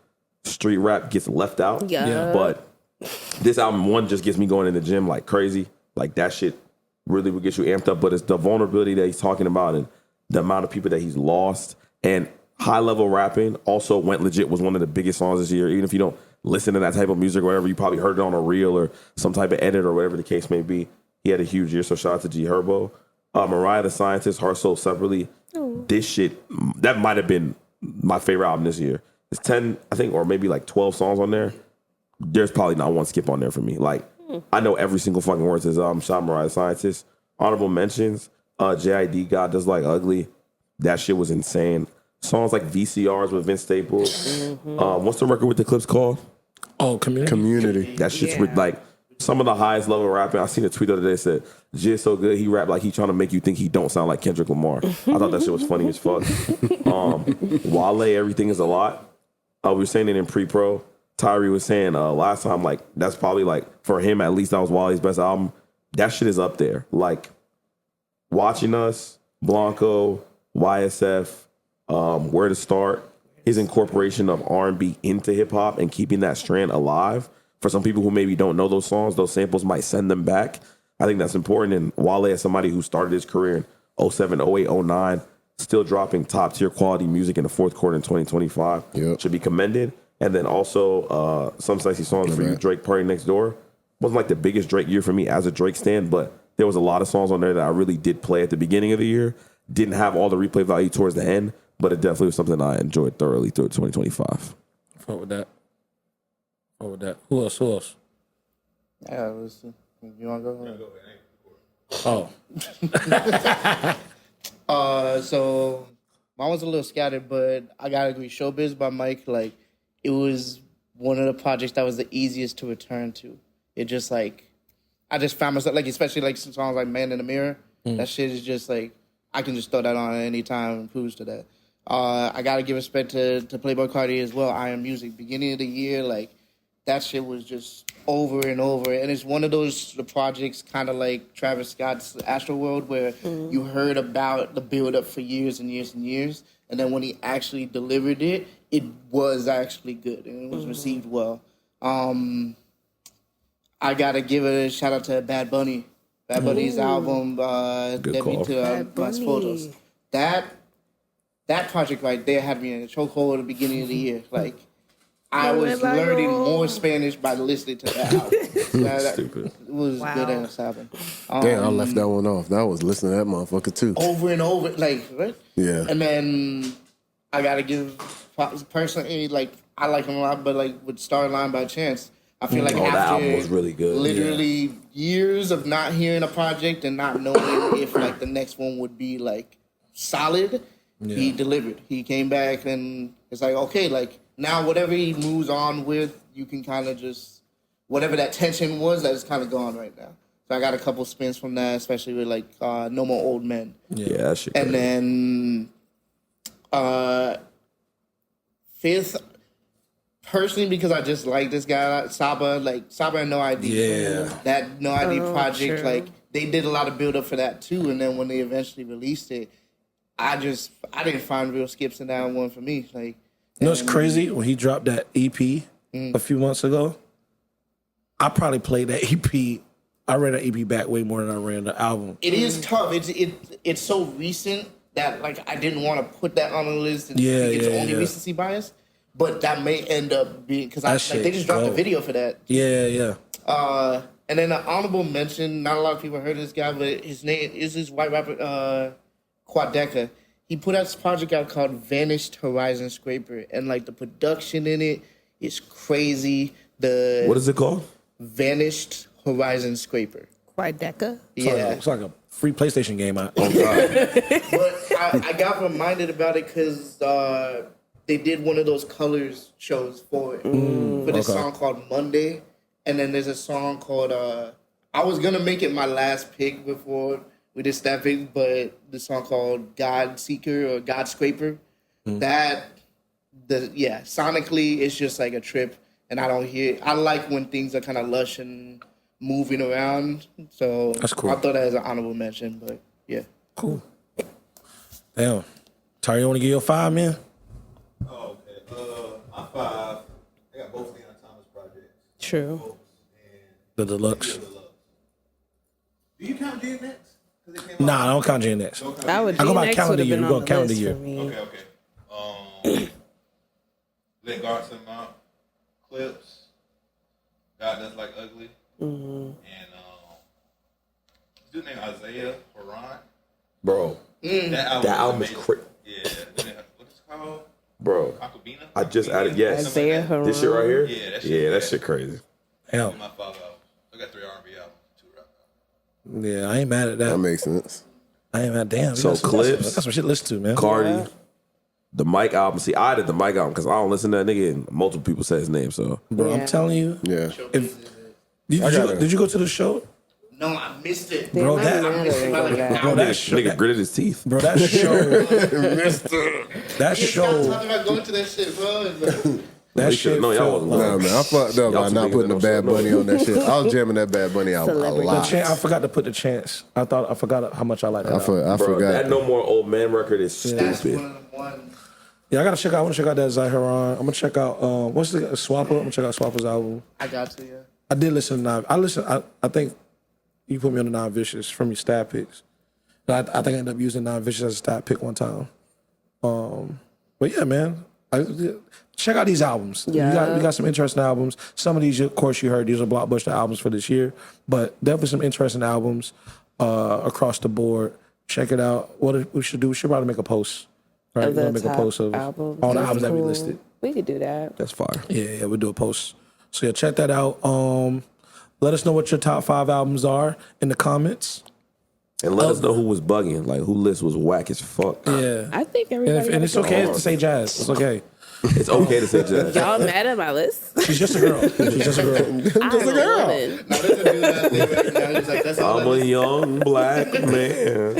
street rap gets left out. Yeah. But this album, one, just gets me going in the gym like crazy. Like, that shit really would get you amped up. But it's the vulnerability that he's talking about and the amount of people that he's lost. And high level rapping also went legit, was one of the biggest songs this year. Even if you don't listen to that type of music or whatever, you probably heard it on a reel or some type of edit or whatever the case may be. He had a huge year. So shout out to G Herbo. Mariah the Scientist, Heart Soul Separately. This shit, that might have been my favorite album this year. It's 10, I think, or maybe like 12 songs on there. There's probably not one skip on there for me. Like, I know every single fucking word to his album. Shout out Mariah the Scientist. Honorable mentions, JID, God Does Like Ugly. That shit was insane. Songs like VCRs with Vince Staples. What's the record with the clips called? Oh, Community. That shit's with, like, some of the highest level rapping. I seen a tweet the other day that said, J is so good, he rap like he trying to make you think he don't sound like Kendrick Lamar. I thought that shit was funny as fuck. Wale, Everything Is a Lot. We were saying it in pre-pro. Tyree was saying last time, like, that's probably, like, for him at least, that was Wale's best album. That shit is up there. Like, Watching Us, Blanco, YSF, Where to Start, his incorporation of R&B into hip-hop and keeping that strand alive. For some people who maybe don't know those songs, those samples might send them back. I think that's important. And Wale, as somebody who started his career in 07, 08, 09, still dropping top-tier quality music in the fourth quarter in 2025, should be commended. And then also Some Sexy Songs for You, Drake, Party Next Door. Wasn't like the biggest Drake year for me as a Drake stan, but there was a lot of songs on there that I really did play at the beginning of the year. Didn't have all the replay value towards the end, but it definitely was something I enjoyed thoroughly through 2025. Fuck with that. Who else? Yeah, listen. You want to go? So mine was a little scattered, but I gotta agree. Showbiz by Mike, like, it was one of the projects that was the easiest to return to. It just, like, I just found myself, like, especially like some songs like Man in the Mirror. That shit is just like, I can just throw that on at any time and cruise to that. I gotta give respect to Playboy Cardi as well. I Am Music, beginning of the year, like, that shit was just over and over. And it's one of those projects kind of like Travis Scott's Astroworld where you heard about the build-up for years and years and years. And then when he actually delivered it, it was actually good. And it was received well. I got to give a shout-out to Bad Bunny. Bad Bunny's album, Debut to Las Photos. That project right there had me in a chokehold at the beginning of the year. Like, I was learning more Spanish by listening to that album. Stupid. It was good ass album. Damn, I left that one off. That was listening to that motherfucker too. Over and over, like, right? Yeah. And then I gotta give personally, like, I like him a lot, but like with Starline by Chance, I feel like that after album was really good. Literally years of not hearing a project and not knowing if like the next one would be like solid, he delivered. He came back and it's like, okay, like, now, whatever he moves on with, you can kind of just, whatever that tension was, that is kind of gone right now. So I got a couple spins from that, especially with like No More Old Men. Yeah, that shit. And then fifth, personally, because I just like this guy, Saba and No ID. Yeah. That No ID project, true. like, they did a lot of build up for that too. And then when they eventually released it, I didn't find real skips in that one for me. Like, You know what's crazy? When he dropped that EP a few months ago, I probably played that EP. I ran that EP back way more than I ran the album. it is tough. It's so recent that like I didn't want to put that on the list and think it's only recency bias. But that may end up being because they just dropped a video for that. Yeah. And then an honorable mention, not a lot of people heard of this guy, but his name is this white rapper, Quadeca. He put out this project out called Vanished Horizon Scraper. And like the production in it is crazy. What is it called? Vanished Horizon Scraper. Quadeca? Yeah. It's like a free PlayStation game. But I got reminded about it because they did one of those colors shows for it. For this song called Monday. And then there's a song called, I was going to make it my last pick before we did that pick, but the song called God Seeker or God Scraper, sonically it's just like a trip. And I like when things are kind of lush and moving around. So that's cool. I thought that as an honorable mention, but yeah. Cool. Damn. Tyree, you want to give your 5, man? Oh, okay. My 5, I got both Leon Thomas projects. True. The Deluxe. Do you count DMX? Nah, I don't count GNX. I would. I go by DMX calendar would've year. been We go on the calendar list year. for me. Okay. Let God Send Him Out, Clips, God Does Like Ugly, and this dude named Isaiah Haran. Bro, That album is amazing. crazy. Yeah, what is it called? Bro, Concubina? I just added, yes. Isaiah Haran. This shit right here? Yeah, that shit. Yeah, that shit crazy. Hell. My 5 albums. I got 3 R&B albums, 2 rap albums. Yeah, I ain't mad at That that. makes sense. I ain't mad. Damn. So Clips. That's some shit to listen to, man. Cardi, the Mike album. See, I did the Mike album because I don't listen to that nigga and multiple people say his name, so. Bro, I'm telling you. Yeah. Did you go to the show? No, I missed it. Bro, I'm that- mad at it like that. Bro, that show. Nigga gritted his teeth. Bro, that show. That Stop show. talking about going to that shit, bro. That He should've shit known y'all felt wasn't like. Nah, man, I fucked up Y'all by too not big putting the for Bad them Bunny on that shit. I was jamming that Bad Bunny album a Celebrity. lot. I forgot to put the chance. I forgot how much I like that. I album. Bro, forgot. that No More Old Man record is That's stupid. one of the ones. Yeah, I want to check out that Zahiran. I'm gonna check out what's the Swapper. I'm gonna check out Swapper's album. I got to, yeah. I did listen to Nine. I think you put me on the Non Vicious from your stat picks. I think I ended up using Non Vicious as a stat pick one time. But yeah, man, check out these albums. Yeah. We got some interesting albums. Some of these, of course, you heard these are blockbuster albums for this year, but definitely some interesting albums across the board. Check it out. What we should do? We should probably make a post. Right, Of we're the gonna make a top post of albums. all the That's albums that we cool. listed. We could do that. That's fire. Yeah, we'll do a post. So yeah, check that out. Let us know what your top 5 albums are in the comments. And let us know who was bugging. Like, who list was whack as fuck. Yeah. I think everybody. And it's okay to say Jazz. It's okay. It's okay to say Jazz. Y'all mad at my list? She's just a girl. She's just a girl. I'm a woman. Now, there's a dude out there right now who's like, that's all I'm a young black man.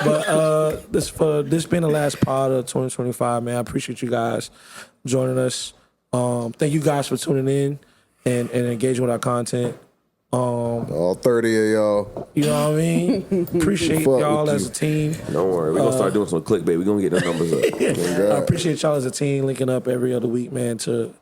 But this being the last pod of 2025, man. I appreciate you guys joining us. Thank you guys for tuning in and engaging with our content. All 30 of y'all. You know what I mean? Appreciate Fuck y'all with as you. a team. Don't worry. We're going to start doing some clickbait. We're going to get the numbers up. I appreciate y'all as a team linking up every other week, man, to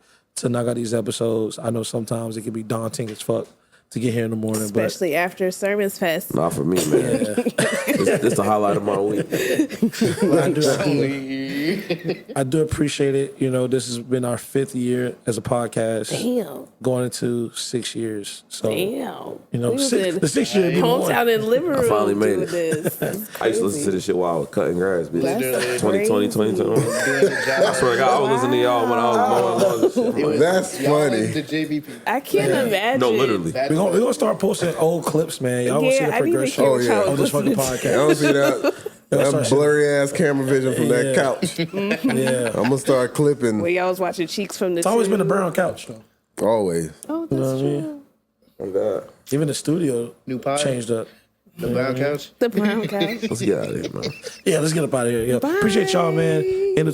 knock out these episodes. I know sometimes it can be daunting as fuck to get here in the morning, Especially after Sermons Fest. Not for me, man. This the highlight of my week. but I do appreciate it. You know, this has been our 5th year as a podcast. Damn. Going into 6 years. So, Damn. you know, We was in the 6th year would be more. hometown in Liverpool finally made doing it. this. That's I used to listen to crazy. this shit while I was cutting grass, bitch. That's 2020, 2020. I swear to God, I was listening to y'all when I was mowing lawns and shit. That's Y'all funny. like the JVP. I can't imagine. No, literally. We're gonna start posting old clips, man. Y'all want to see the Yeah, I need to progression hear Oh, what yeah. y'all of this fucking listening to. I podcast. don't see that. That blurry ass camera vision from that Yeah. couch. Yeah. I'm gonna start clipping. Where y'all was watching Cheeks from the It's always Tube. been a brown couch, though. Always. Oh, that's true. Oh, God. Even the studio New pod? changed up. The brown couch. The brown couch. Let's get out of here, man. Yeah, let's get up out of here. Yeah. Appreciate y'all, man. End of